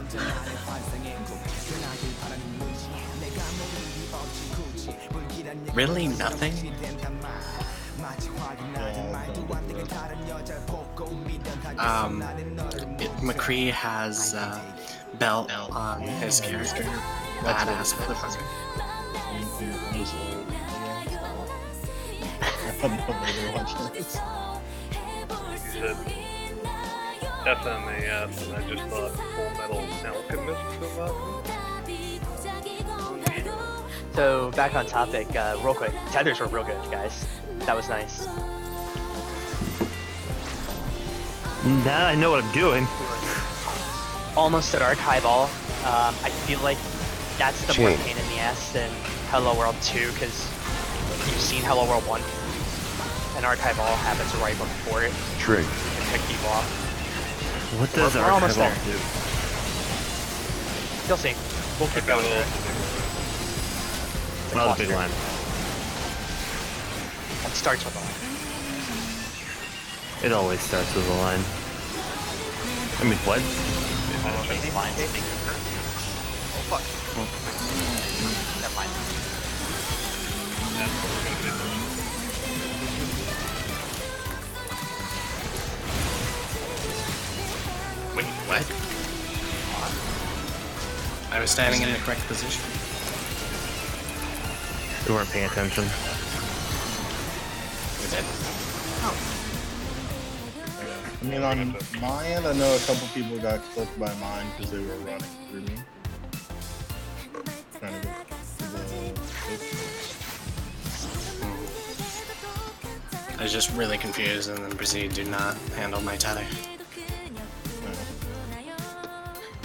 Speaker 4: Really? Nothing? McCree has a belt on his character. Badass motherfucker.
Speaker 1: on Overwatch list.
Speaker 9: Like you said, FMAS, and I just thought Full Metal Alchemist was awesome.
Speaker 3: So back on topic, real quick. Tethers were real good, guys. That was nice.
Speaker 5: Now I know what I'm doing.
Speaker 3: Almost at Archive All. I feel like that's the more
Speaker 8: Chain.
Speaker 3: pain in the ass than Hello World 2, because you've seen Hello World 1, and Archive All happens right before it
Speaker 8: Trig.
Speaker 3: and pick people off.
Speaker 5: What does
Speaker 3: We're
Speaker 5: our
Speaker 3: almost
Speaker 5: Archival
Speaker 3: there.
Speaker 5: do?
Speaker 3: You'll see. We'll keep going there. It's a
Speaker 5: Well, the big
Speaker 3: cluster.
Speaker 5: line.
Speaker 3: It starts with a line.
Speaker 5: It always starts with a line. I mean, what?
Speaker 2: Oh fuck. Never mind.
Speaker 4: Wait, what? I was standing in the correct position.
Speaker 5: We weren't paying attention.
Speaker 4: Was it?
Speaker 1: I mean, on my end, I know a couple people got clipped by mine because they were running through me. Trying to get to the...
Speaker 4: I was just really confused, and then proceeded to not handle my tether.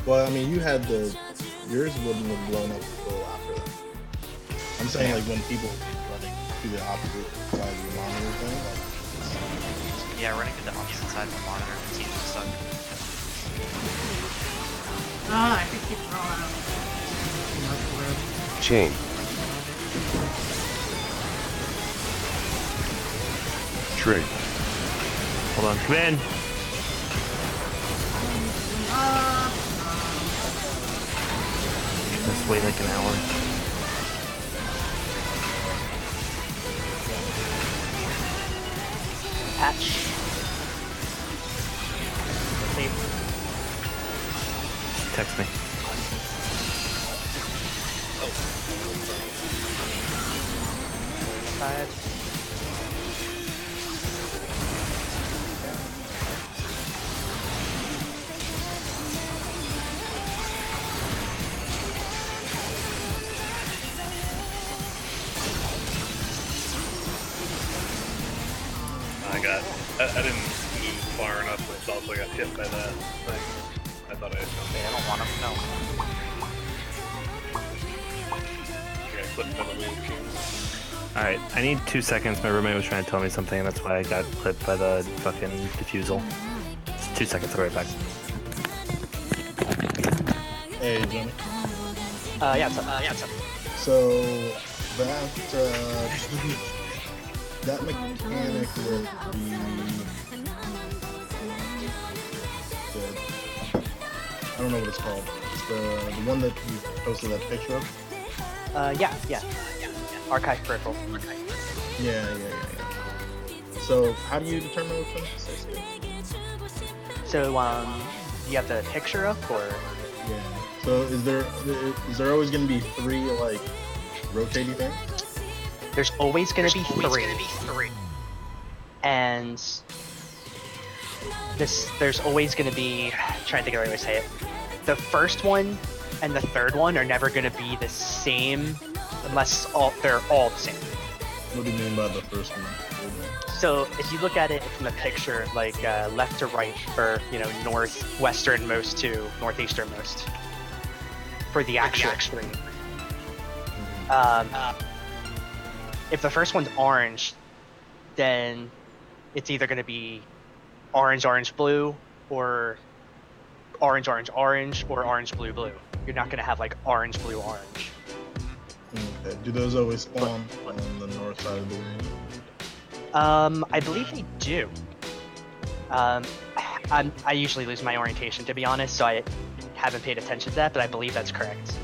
Speaker 1: Well, I mean, you had the... Yours wouldn't have blown up until after that. I'm saying, like, when people were running to the opposite side of the monitor thing, like,
Speaker 2: Yeah, running to the opposite side of the monitor seems to suck.
Speaker 7: I think keep rolling out.
Speaker 8: Chain. Trig.
Speaker 5: Hold on. Come in. Let's wait like an hour.
Speaker 3: Patch. Save.
Speaker 5: Text me.
Speaker 3: Side.
Speaker 9: I didn't move far enough, but also got hit by that thing. I thought I had something.
Speaker 2: Wait, I don't want to know.
Speaker 9: I got clipped by the wind king.
Speaker 5: Alright, I need 2 seconds. My roommate was trying to tell me something, and that's why I got clipped by the fucking diffusal. Just 2 seconds, I'll be right back.
Speaker 1: hey, Jimmy.
Speaker 3: Yeah, what's up?
Speaker 1: So, that mechanic with the I don't know what it's called. It's the one that you posted that picture of.
Speaker 3: Yeah. Archive peripheral.
Speaker 1: Yeah. So how do you determine which one to say?
Speaker 3: So, you have the picture up, or?
Speaker 1: Yeah. So is there always going to be 3 like rotating things?
Speaker 3: There's always going to be 3. And there's always going to be, I'm trying to think of the right way to say it. The first one and the third one are never going to be the same unless they're all the same.
Speaker 1: What do you mean by the first one?
Speaker 3: So if you look at it from the picture, like left to right for, northwesternmost to northeasternmost for the actual screen. If the first one's orange, then it's either going to be orange, orange, blue, or orange, orange, orange, or orange, blue, blue. You're not going to have like orange, blue, orange.
Speaker 1: Okay. Do those always spawn on the north side of the ring?
Speaker 3: I believe they do. I usually lose my orientation, to be honest, so I haven't paid attention to that, but I believe that's correct.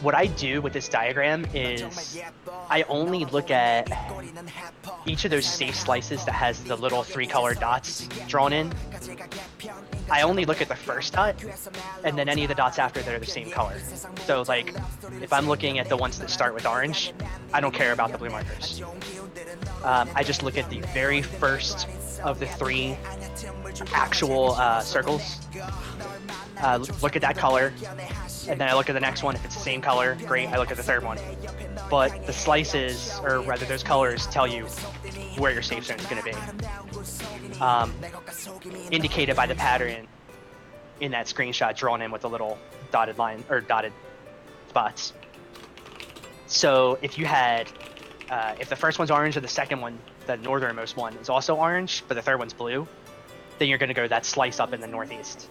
Speaker 3: What I do with this diagram is I only look at each of those safe slices that has the little 3 colored dots drawn in, I only look at the first dot, and then any of the dots after that are the same color. So like, if I'm looking at the ones that start with orange, I don't care about the blue markers. I just look at the very first of the 3 actual circles. Look at that color, and then I look at the next one. If it's the same color, great. I look at the third one. But the slices, or rather those colors, tell you where your safe zone is going to be. Indicated by the pattern in that screenshot drawn in with a little dotted line, or dotted spots. So if you had, if the first one's orange and the second one, the northernmost one, is also orange, but the third one's blue, then you're going to go that slice up in the northeast.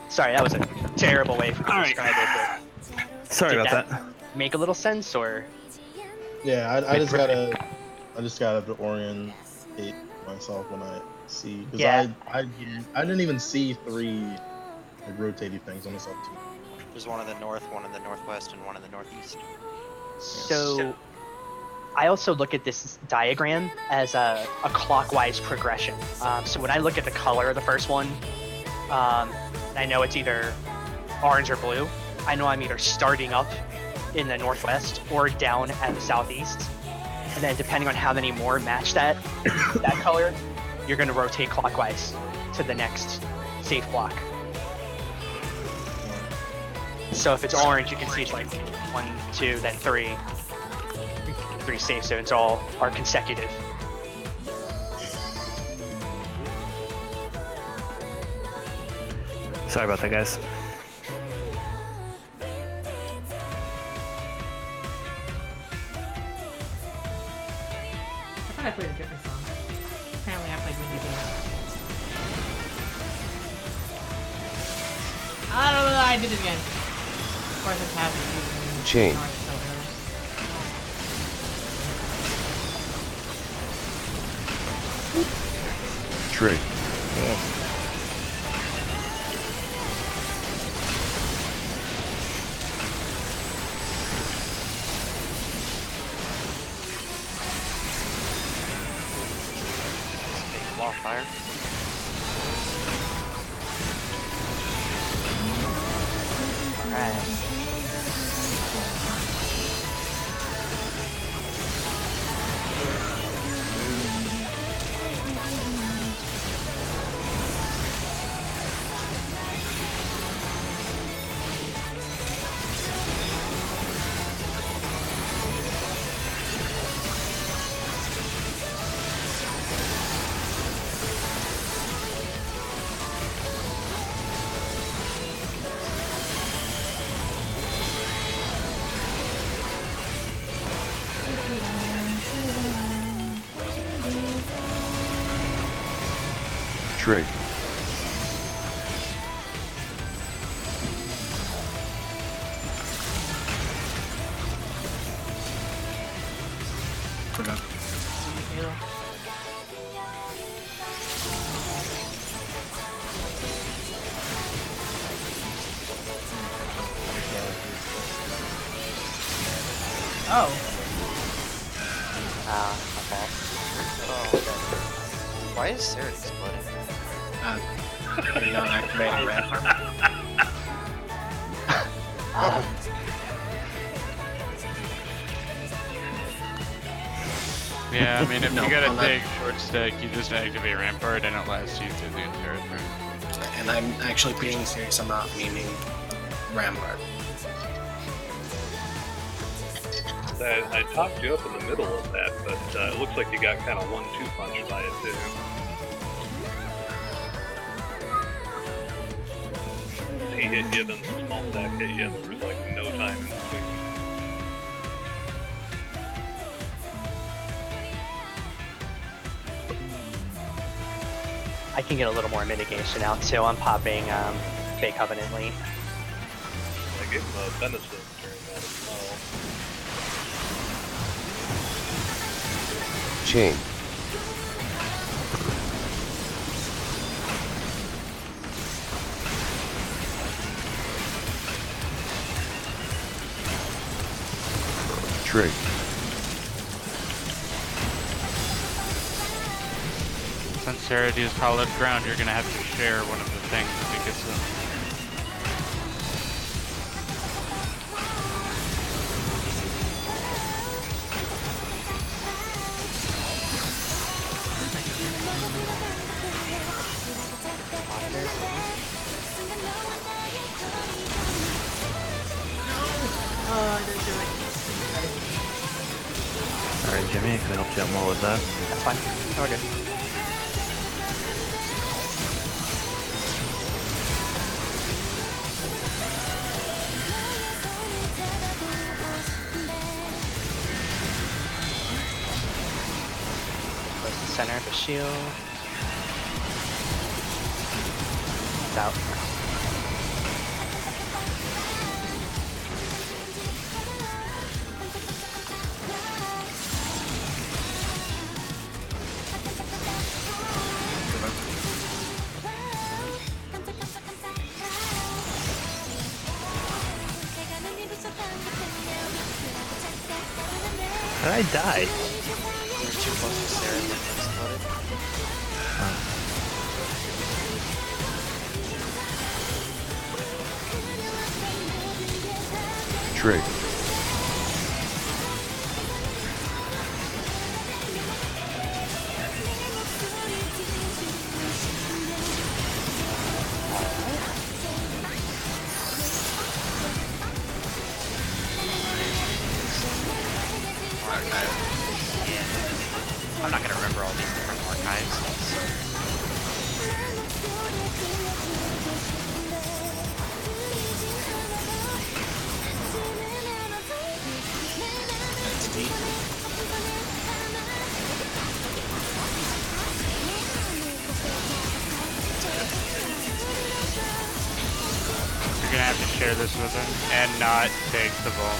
Speaker 3: Sorry, that was a terrible way for me to describe it. But
Speaker 5: Sorry
Speaker 3: did
Speaker 5: about that.
Speaker 3: Make a little sense, or?
Speaker 1: Yeah, I just gotta orientate myself when I see, because I didn't even see 3 like, rotating things on this up too.
Speaker 2: There's one in the north, one in the northwest, and one in the northeast.
Speaker 3: So I also look at this diagram as a clockwise progression. So when I look at the color of the first one, I know it's either orange or blue. I know I'm either starting up in the northwest or down at the southeast. And then depending on how many more match that color, you're going to rotate clockwise to the next safe block. So if it's orange, you can see it's like 1, 2, then 3. 3 safe zones all are consecutive.
Speaker 5: Sorry about that, guys.
Speaker 7: I thought I played a different song. Apparently I played Windy Game. I don't know, I did it again. Of course it's happening.
Speaker 8: Chain. Tree.
Speaker 2: Wall fire.
Speaker 3: Alright.
Speaker 8: Tree.
Speaker 4: Forgot.
Speaker 7: Oh.
Speaker 3: Okay.
Speaker 2: Oh, okay. Why is Sarah exploding?
Speaker 4: Putting on activating rampart.
Speaker 6: Yeah, I mean, if
Speaker 4: No,
Speaker 6: you got
Speaker 4: on
Speaker 6: a
Speaker 4: that-
Speaker 6: big short stack, you just activate Rampart and it lasts you through the entire turn.
Speaker 4: And I'm actually being serious, I'm not meaning rampart.
Speaker 9: I talked you up in the middle of that, but it looks like you got kind of 1-2 punch by it too. He hit you, then the small stack hit you, and there was like no time in between.
Speaker 3: I can get a little more mitigation out too. I'm popping Bay Covenant late.
Speaker 9: I gave him a benefit during that as well.
Speaker 8: Chain. Tree.
Speaker 6: since Sarah is hollowed ground, you're gonna have to share one of the things because
Speaker 10: Alright, Jimmy, I can help you out more with that.
Speaker 3: That's fine. Oh, we're good. Close the center of the shield. It's out.
Speaker 10: How did I die?
Speaker 2: You were too close to Sarah when it exploded.
Speaker 8: Trig.
Speaker 2: Yeah. I'm not gonna remember all these different archives.
Speaker 6: you're gonna have to share this with him and not take the ball.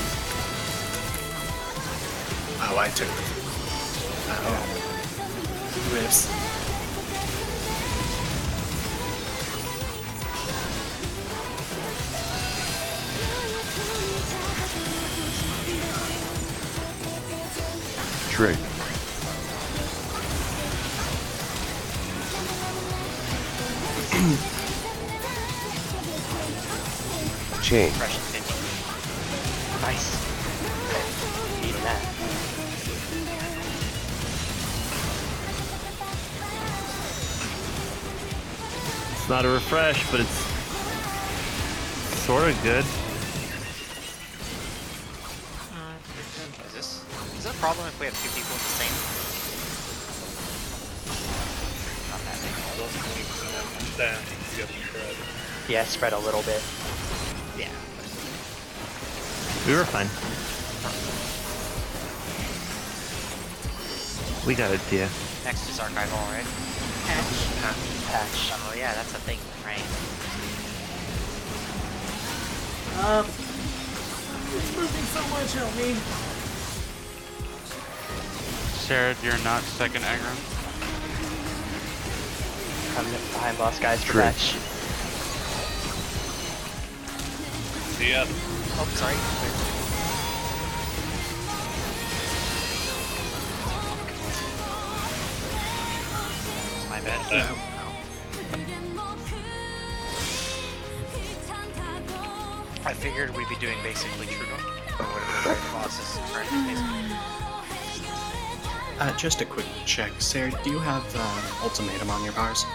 Speaker 4: Oh, I took it. Oh. Rips.
Speaker 8: Trig. Chain.
Speaker 2: Fresh and vintage.
Speaker 3: Nice. Needing that.
Speaker 10: It's not a refresh, but it's sort of good.
Speaker 2: Is it a problem if we have two people in the same? Not that big.
Speaker 9: You got spread.
Speaker 3: Yeah, spread a little bit.
Speaker 2: Yeah.
Speaker 10: We were fine. We got it, dear.
Speaker 2: Next is archival, right?
Speaker 3: Patch.
Speaker 2: Oh yeah, that's a thing, right?
Speaker 7: It's moving so much, help me.
Speaker 6: Sarah, you're not second aggro.
Speaker 3: Coming up behind boss guys for
Speaker 8: True.
Speaker 3: patch.
Speaker 9: See ya.
Speaker 2: Oh, sorry. My bad. I figured we'd be doing basically Trudeau. Or whatever the boss is trying to basically.
Speaker 4: Just a quick check. Sarah, do you have ultimatum on your bars?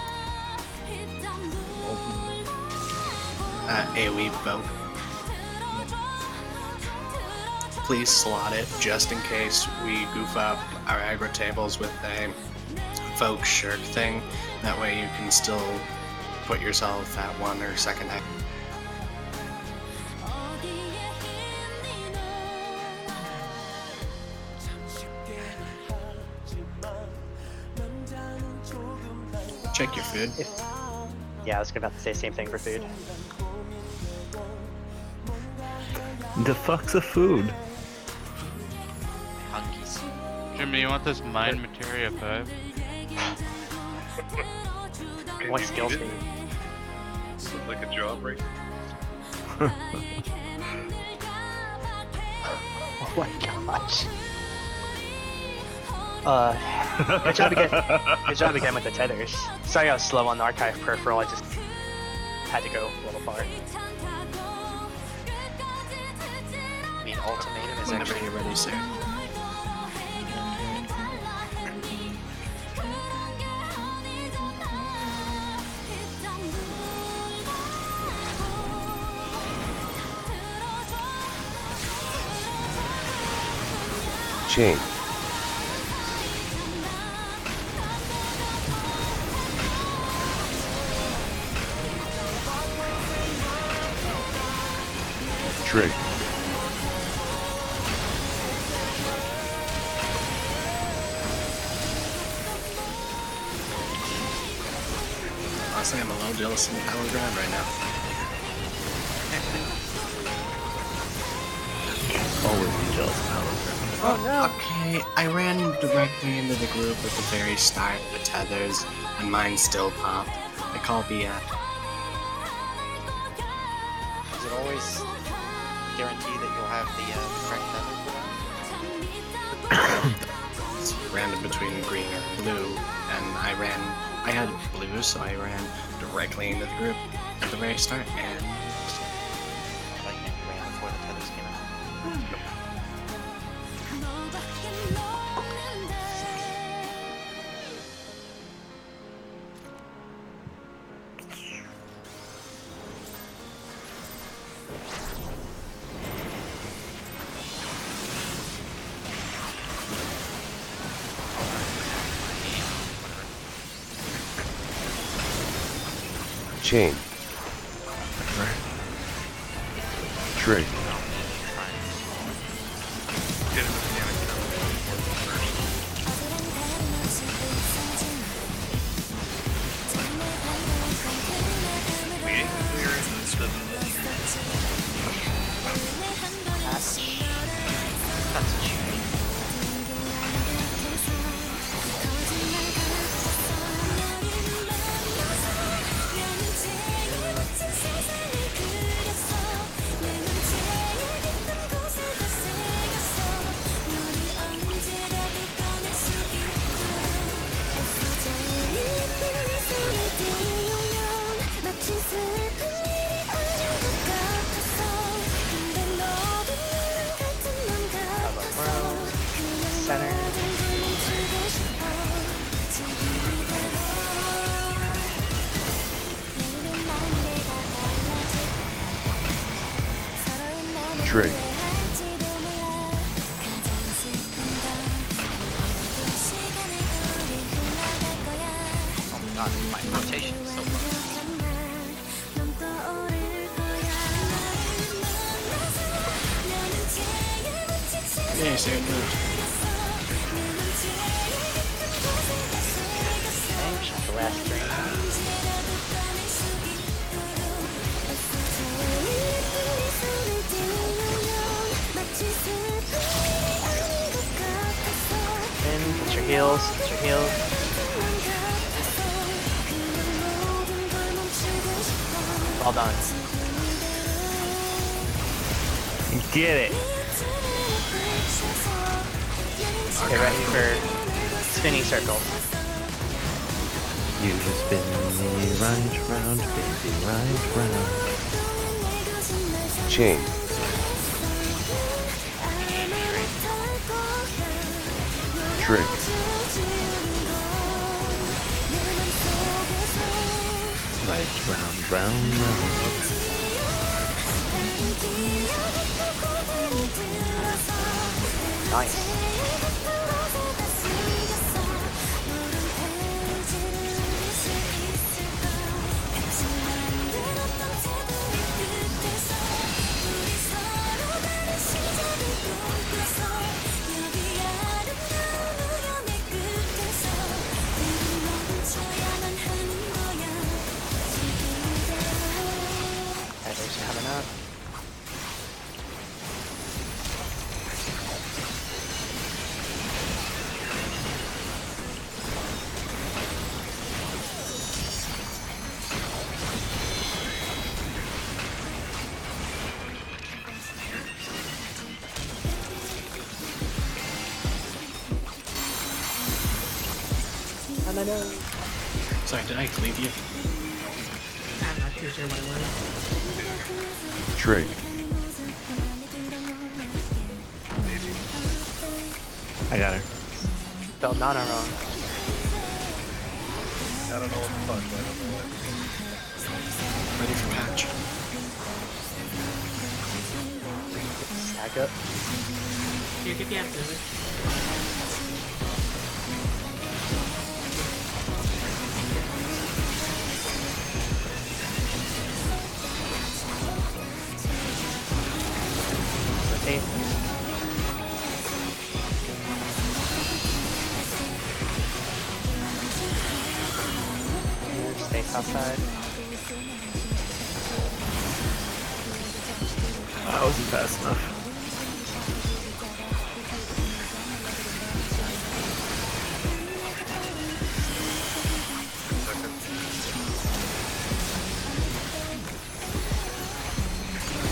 Speaker 4: AoE vote. Please slot it just in case we goof up our aggro tables with a folk shirk thing. That way you can still put yourself at one or second aggro. Check your food.
Speaker 3: Yeah, I was about to say the same thing for food.
Speaker 10: The fuck's a food?
Speaker 2: Hunkies.
Speaker 6: Jimmy, you want this mine materia 5?
Speaker 3: What skills me?
Speaker 9: Sounds like a job right
Speaker 3: Oh my gosh. Good job again with the tethers. Sorry I was slow on the archive peripheral, I just had to go a little far.
Speaker 2: I mean, ultimatum is
Speaker 4: Whenever
Speaker 2: actually
Speaker 4: you're ready, sir.
Speaker 8: Chain. Trig.
Speaker 4: Honestly, I'm a little jealous of the power grab right now.
Speaker 10: Always be jealous of power.
Speaker 3: Oh no!
Speaker 4: Okay, I ran directly into the group at the very start of the tethers, and mine still popped. I call BS.
Speaker 2: Is it always guaranteed that you'll have the correct tether?
Speaker 4: It's random between green or blue, and I had blue, so I ran directly into the group at the very start, and
Speaker 2: I like you ran before the tethers came out.
Speaker 8: Chain. Trig. Trig.
Speaker 2: Oh my god, my rotation is so low.
Speaker 4: yeah, sir, good.
Speaker 3: The last three. Get your heals, get your heals. All done.
Speaker 10: Get it.
Speaker 3: Get ready for spinning circle.
Speaker 10: You spin me right round, baby, right round.
Speaker 8: Chain. Trig.
Speaker 10: Right round, round, round.
Speaker 3: Nice. Tethers coming up. no.
Speaker 4: Sorry, did I cleave you?
Speaker 7: I'm not too sure what it was.
Speaker 8: Trig.
Speaker 10: I got her.
Speaker 3: Spelled Nana wrong.
Speaker 1: I don't know what the fuck. I don't know what.
Speaker 4: Ready for patch.
Speaker 3: Stack up.
Speaker 7: Here, get the absolute.
Speaker 3: Rotate. Stay outside.
Speaker 10: Oh, I wasn't fast enough.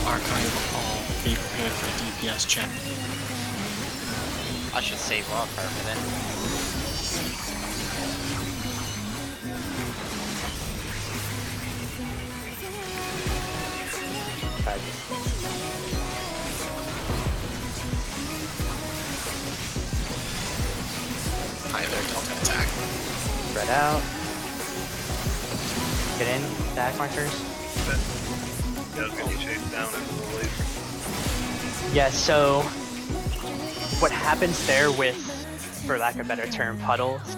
Speaker 4: Archive all. Be prepared for a DPS check.
Speaker 2: I should save up for a minute.
Speaker 4: Hi there, Delta attack.
Speaker 3: Spread out. Get in. Stack markers.
Speaker 9: Yeah, I was getting chased down into the laser.
Speaker 3: Yeah, so what happens there with, for lack of a better term, puddles,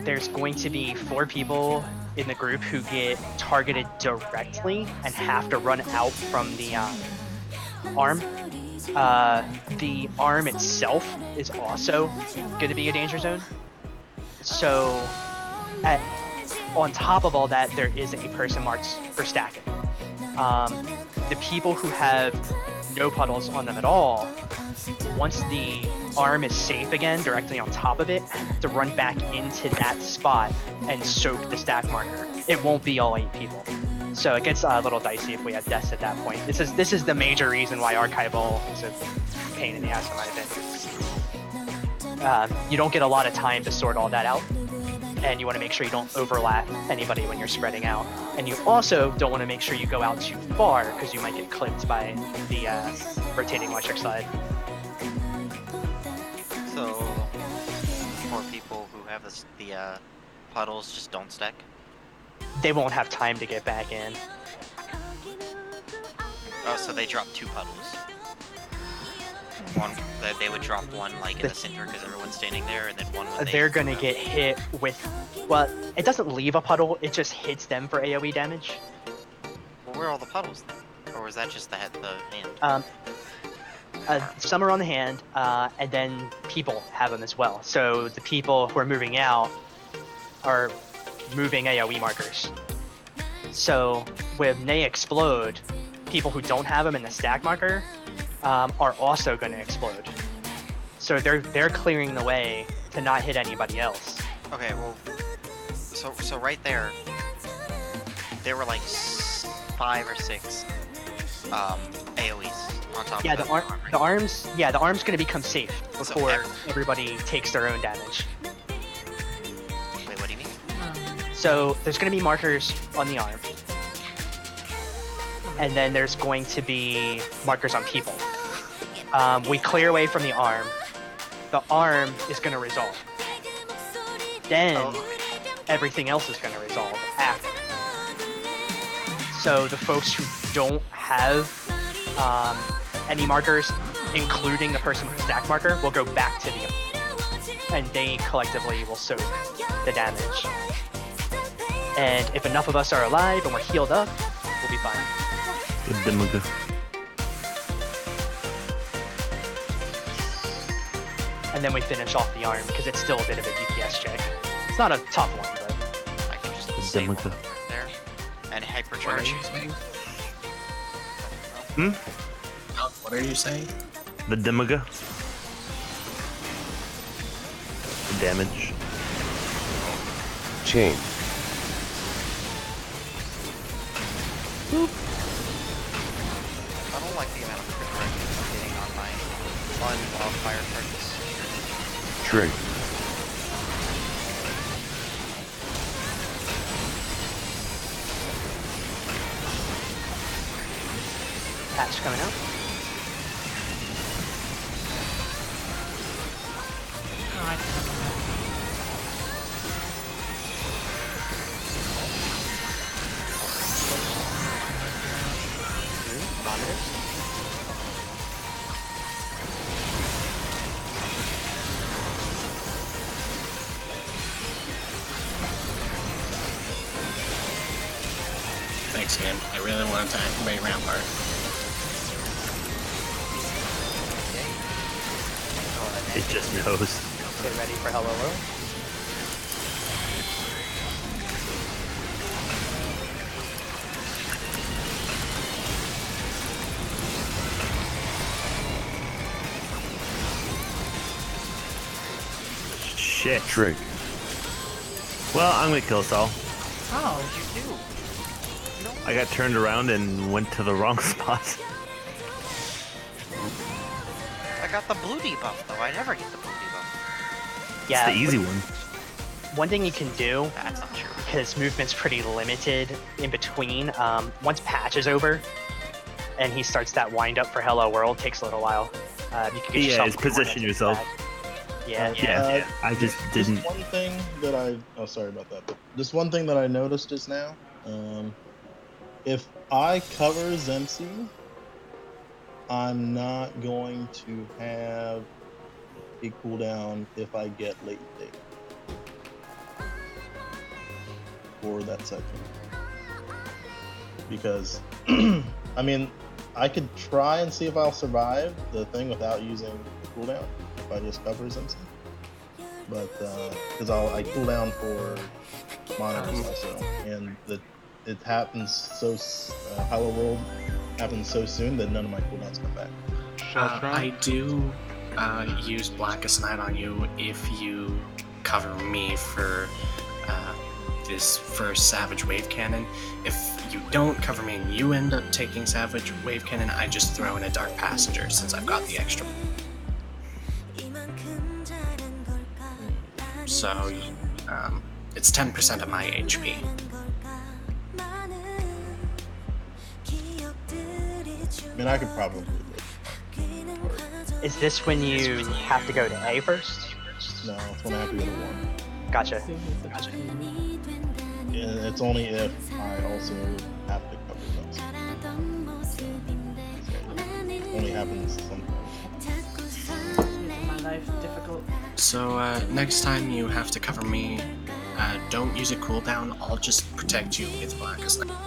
Speaker 3: there's going to be 4 people in the group who get targeted directly and have to run out from the arm. The arm itself is also going to be a danger zone. So on top of all that, there is a person marked for stacking. The people who have no puddles on them at all, once the arm is safe again, directly on top of it, have to run back into that spot and soak the stack marker. It won't be all 8 people. So it gets a little dicey if we have deaths at that point. This is the major reason why archival is a pain in the ass in my opinion. You don't get a lot of time to sort all that out, and you want to make sure you don't overlap anybody when you're spreading out. And you also don't want to make sure you go out too far, because you might get clipped by the rotating electric slide.
Speaker 2: So, for people who have the puddles, just don't stack.
Speaker 3: They won't have time to get back in.
Speaker 2: Oh, so they drop 2 puddles. One, they would drop one like in the center because everyone's standing there, and then one when
Speaker 3: They're gonna get hit with, well, it doesn't leave a puddle, it just hits them for AoE damage.
Speaker 2: Well, where are all the puddles then? Or was that just the hand?
Speaker 3: Some are on the hand, and then people have them as well. So the people who are moving out are moving AoE markers. So when they explode, people who don't have them in the stack marker are also going to explode. So they're clearing the way to not hit anybody else.
Speaker 2: Okay, well, so right there were like 5 or 6 AoEs on top.
Speaker 3: Yeah,
Speaker 2: of
Speaker 3: the arms. Yeah, the arm's going to become safe before everybody takes their own damage.
Speaker 2: Wait, what do you mean?
Speaker 3: So there's going to be markers on the arm, and then there's going to be markers on people. We clear away from the arm. The arm is going to resolve. Then everything else is going to resolve after. So the folks who don't have any markers, including the person with the stack marker, will go back to the arm, and they collectively will soak the damage. And if enough of us are alive and we're healed up, we'll be fine. And then we finish off the arm, because it's still a bit of a DPS check. It's not a tough one, but
Speaker 2: I can just save one there and hypercharge.
Speaker 4: What are you saying?
Speaker 10: The Demaga. The damage.
Speaker 8: Chain.
Speaker 2: I don't like the amount of crit rate I'm getting on my wildfire targets.
Speaker 8: Trig.
Speaker 3: Patch coming out.
Speaker 7: Oh, I can
Speaker 3: Monitors.
Speaker 4: Thanks, man. I really wanted to activate Rampart.
Speaker 10: It just knows.
Speaker 3: Get ready for Hello World.
Speaker 10: Shit.
Speaker 8: Trig.
Speaker 10: Well, I'm gonna kill us all.
Speaker 7: Oh,
Speaker 2: You do.
Speaker 10: I got turned around and went to the wrong spot.
Speaker 2: I got the blue debuff though. I never get the blue debuff.
Speaker 3: Yeah,
Speaker 10: It's the easy one.
Speaker 3: one thing you can do,
Speaker 2: That's not true.
Speaker 3: because movement's pretty limited in between, once Patch is over, and he starts that wind up for Hello World, takes a little while. You can get
Speaker 10: Yeah,
Speaker 3: yourself
Speaker 10: it's position
Speaker 3: cornered
Speaker 10: yourself.
Speaker 3: back. Yeah,
Speaker 10: Yeah, I just didn't.
Speaker 1: Just one thing that oh, sorry about that. Just one thing that I noticed just now. If I cover Zemsi, I'm not going to have a cooldown if I get latent data for that section. Because, I mean, I could try and see if I'll survive the thing without using cooldown if I just cover Zemsi. But, because I cool down for monitors also, and it happens so, Hello World happens so soon that none of my cooldowns come back.
Speaker 4: I do use Blackest Night on you if you cover me for this first Savage Wave Cannon. If you don't cover me and you end up taking Savage Wave Cannon, I just throw in a Dark Passenger since I've got the extra. So it's 10% of my HP.
Speaker 1: I mean, I could probably do it.
Speaker 3: Is this when you have to go to A first?
Speaker 1: No, it's when I have to go to 1.
Speaker 3: Gotcha.
Speaker 7: gotcha.
Speaker 1: And it's only if I also have to cover those. So it only happens sometimes.
Speaker 7: Making my life difficult.
Speaker 4: So next time you have to cover me, don't use a cooldown. I'll just protect you with Blackest Night.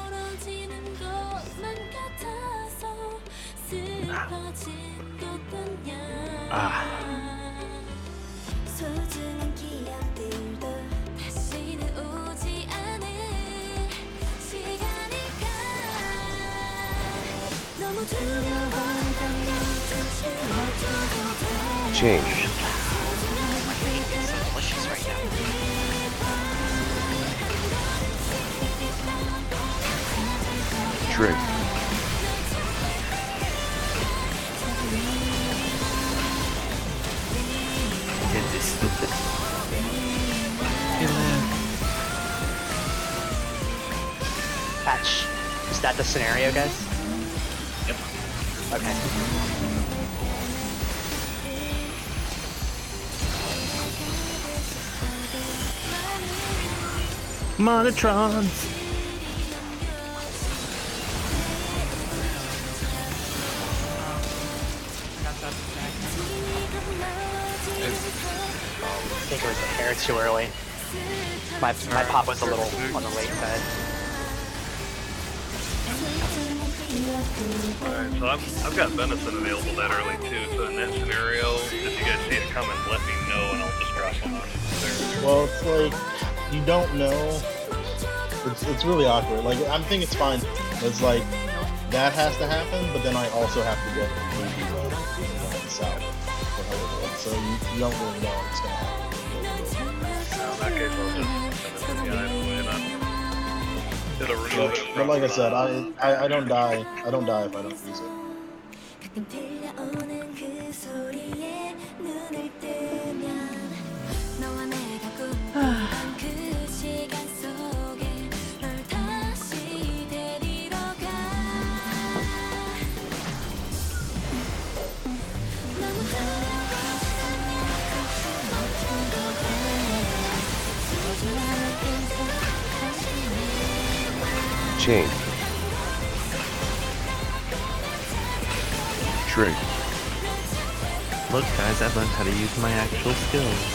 Speaker 8: Change.
Speaker 2: My cake is so delicious right now.
Speaker 8: Trig.
Speaker 10: It is stupid.
Speaker 3: Patch. Is that the scenario, guys?
Speaker 4: Yep.
Speaker 3: Okay.
Speaker 10: Monotrons.
Speaker 7: Got that back.
Speaker 3: I think it was a hair too early. My pop was a little on the late side.
Speaker 9: Alright, so I've got venison available that early too, so in that scenario, if you guys see it coming, let me know and I'll just drop one on there.
Speaker 1: Well, it's like, you don't know. It's really awkward. Like, I'm thinking it's fine. It's like, that has to happen, but then I also have to get the south for Hello World. So you don't really know what's going to happen.
Speaker 9: In that case, I'll just send it to the anyway, and then it'll remove it.
Speaker 1: But like I said, I don't die. I don't die if I don't use it.
Speaker 8: Chain. Drink.
Speaker 10: Look, guys, I've learned how to use my actual skills.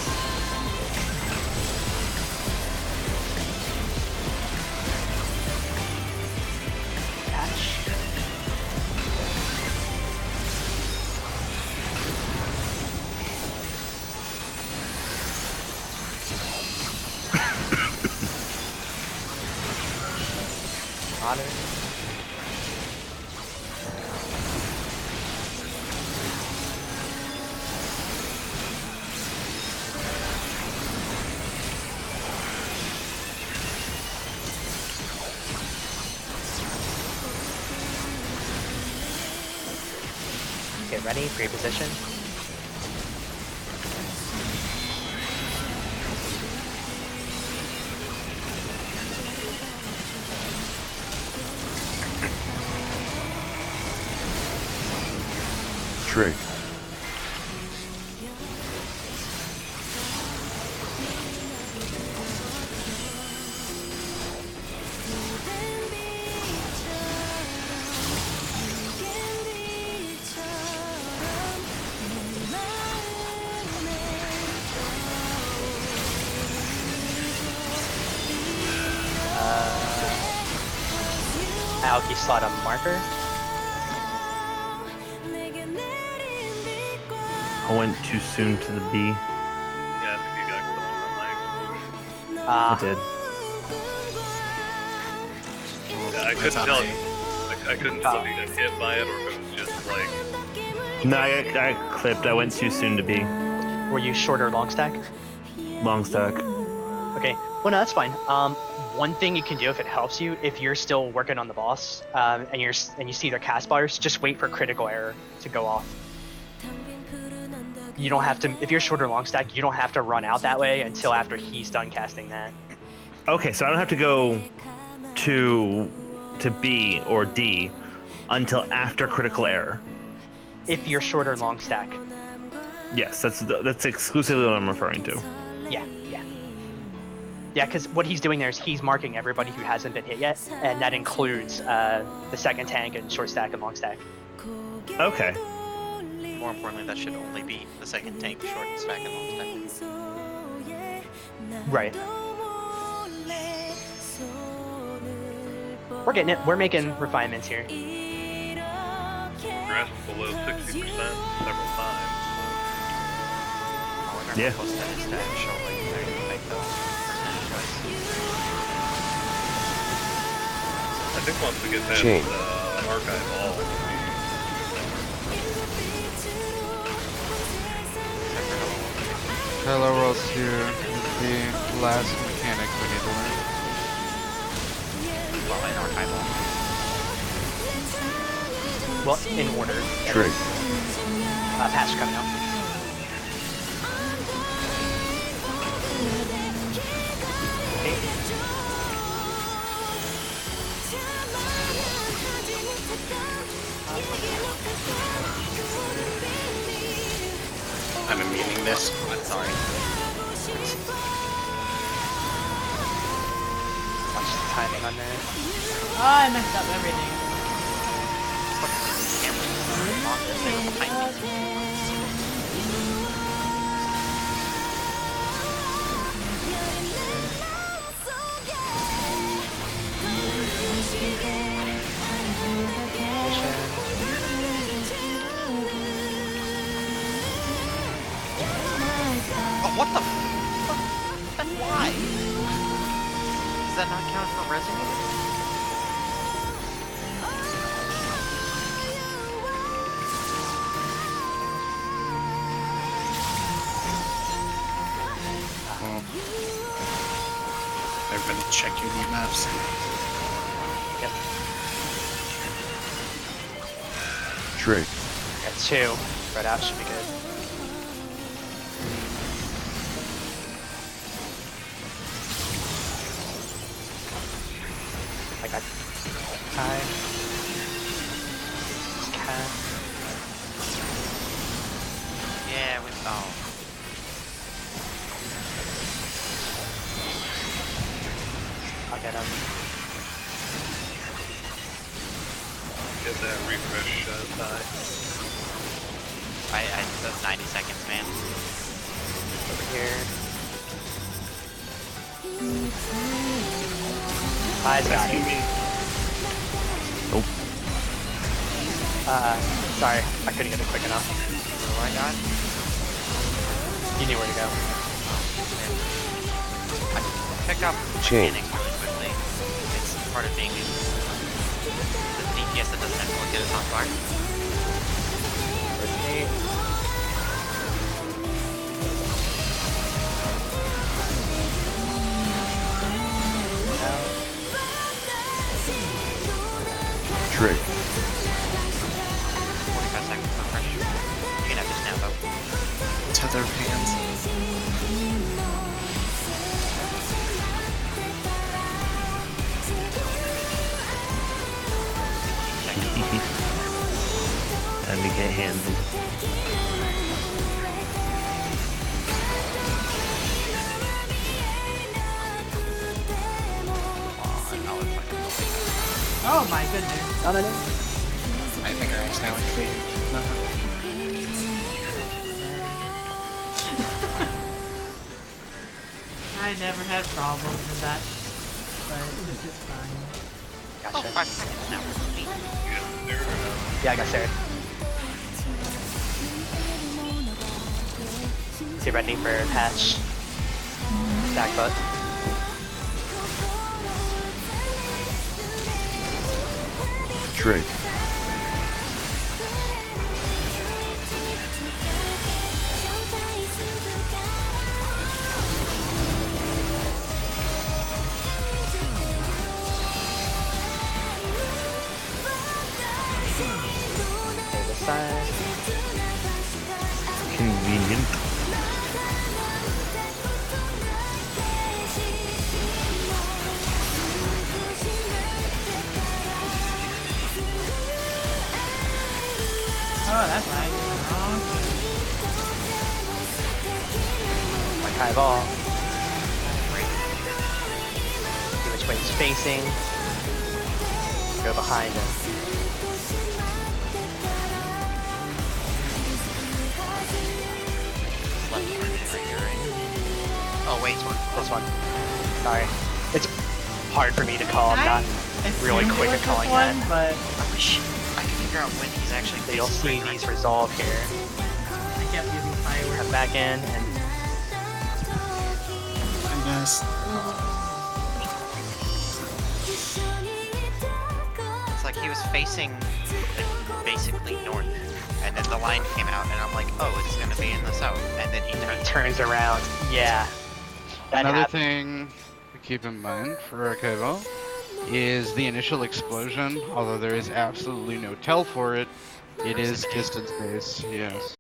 Speaker 3: Get ready, pre-position.
Speaker 8: Trig.
Speaker 3: Alki slot on marker.
Speaker 10: I went too soon to the B.
Speaker 9: Yeah, I think you got clipped on my.
Speaker 10: I did.
Speaker 9: Yeah, I couldn't tell. I couldn't tell if you got hit by it or if it was just like.
Speaker 10: No, I clipped. I went too soon to B.
Speaker 3: Were you short or long stack?
Speaker 10: Long stack.
Speaker 3: Okay. Well, no, that's fine. One thing you can do if it helps you, if you're still working on the boss, and you see their cast bars, just wait for critical error to go off. You don't have to. If you're short or long stack, you don't have to run out that way until after he's done casting that.
Speaker 10: Okay, so I don't have to go to B or D until after critical error.
Speaker 3: If you're short or long stack.
Speaker 10: Yes, that's exclusively what I'm referring to.
Speaker 3: Yeah. Yeah, because what he's doing there is he's marking everybody who hasn't been hit yet, and that includes the second tank and short stack and long stack.
Speaker 10: Okay.
Speaker 2: More importantly, that should only be the second tank, short stack, and long stack.
Speaker 3: Right. We're getting it. We're making refinements here.
Speaker 9: Progressed below 60% several times.
Speaker 10: Yeah.
Speaker 2: Close to his stack, show like very big though, percentage-wise.
Speaker 9: I think once we get that
Speaker 8: Chain.
Speaker 9: archive all,
Speaker 6: Hello, Rolls here. The last mechanic we need to learn.
Speaker 2: Well, in archival.
Speaker 3: Well, in order.
Speaker 8: Trig.
Speaker 3: Patch coming out.
Speaker 4: I'm immune this.
Speaker 2: Sorry.
Speaker 3: Watch the timing on that.
Speaker 7: Oh, I messed up everything.
Speaker 2: Oh, what the fuck? Then why? Does that not count for resonator?
Speaker 4: Everybody check your new maps.
Speaker 3: Yep.
Speaker 8: Trig.
Speaker 3: Got 2. Spread out should be good. I got time. Cat.
Speaker 2: Yeah, we saw.
Speaker 3: I'll get him.
Speaker 9: Get that refresh die.
Speaker 2: I those 90 seconds, man.
Speaker 3: Over here. Eyes got it.
Speaker 10: Nope.
Speaker 3: Sorry, I couldn't get it quick enough.
Speaker 2: What do I got?
Speaker 3: You knew where to go.
Speaker 2: I picked up
Speaker 8: Chain.
Speaker 2: mechanics really quickly. It's part of being the DPS that doesn't have to look at its hotbar.
Speaker 8: Trick.
Speaker 2: 45 seconds of fresh. You can have to snap out.
Speaker 4: Tether hands.
Speaker 10: Time to get handled.
Speaker 7: Oh my goodness.
Speaker 3: No, no, no.
Speaker 4: I think I accidentally faded.
Speaker 7: I never had problems with that, but this is fine.
Speaker 2: Oh,
Speaker 3: Gotcha.
Speaker 2: 5 seconds now. Sweet.
Speaker 3: Yeah, I got Sarah. Get ready for patch. Back butt.
Speaker 8: Trick.
Speaker 3: Okay, this side.
Speaker 10: Convenient.
Speaker 7: Oh, that's right. Wrong.
Speaker 3: Like high ball. See which way he's facing. Go behind him.
Speaker 2: Left turn right here, right? Oh, wait.
Speaker 3: This one. Sorry. It's hard for me to call. I'm not really
Speaker 7: Assumed it
Speaker 3: quick
Speaker 7: was
Speaker 3: at calling
Speaker 7: this one,
Speaker 3: that.
Speaker 7: but
Speaker 2: I wish I could figure out when he's actually
Speaker 3: So you'll see
Speaker 2: facing
Speaker 3: these resolve here.
Speaker 7: I kept using fireworks.
Speaker 3: Come back in and
Speaker 4: I guess.
Speaker 2: It's like he was facing like, basically north, and then the line came out, and I'm like, oh, it's gonna be in the south, and then he
Speaker 3: turns around. Yeah. That
Speaker 6: Another
Speaker 3: happened.
Speaker 6: thing to keep in mind for Archival is the initial explosion, although there is absolutely no tell for it, it is distance based, yes.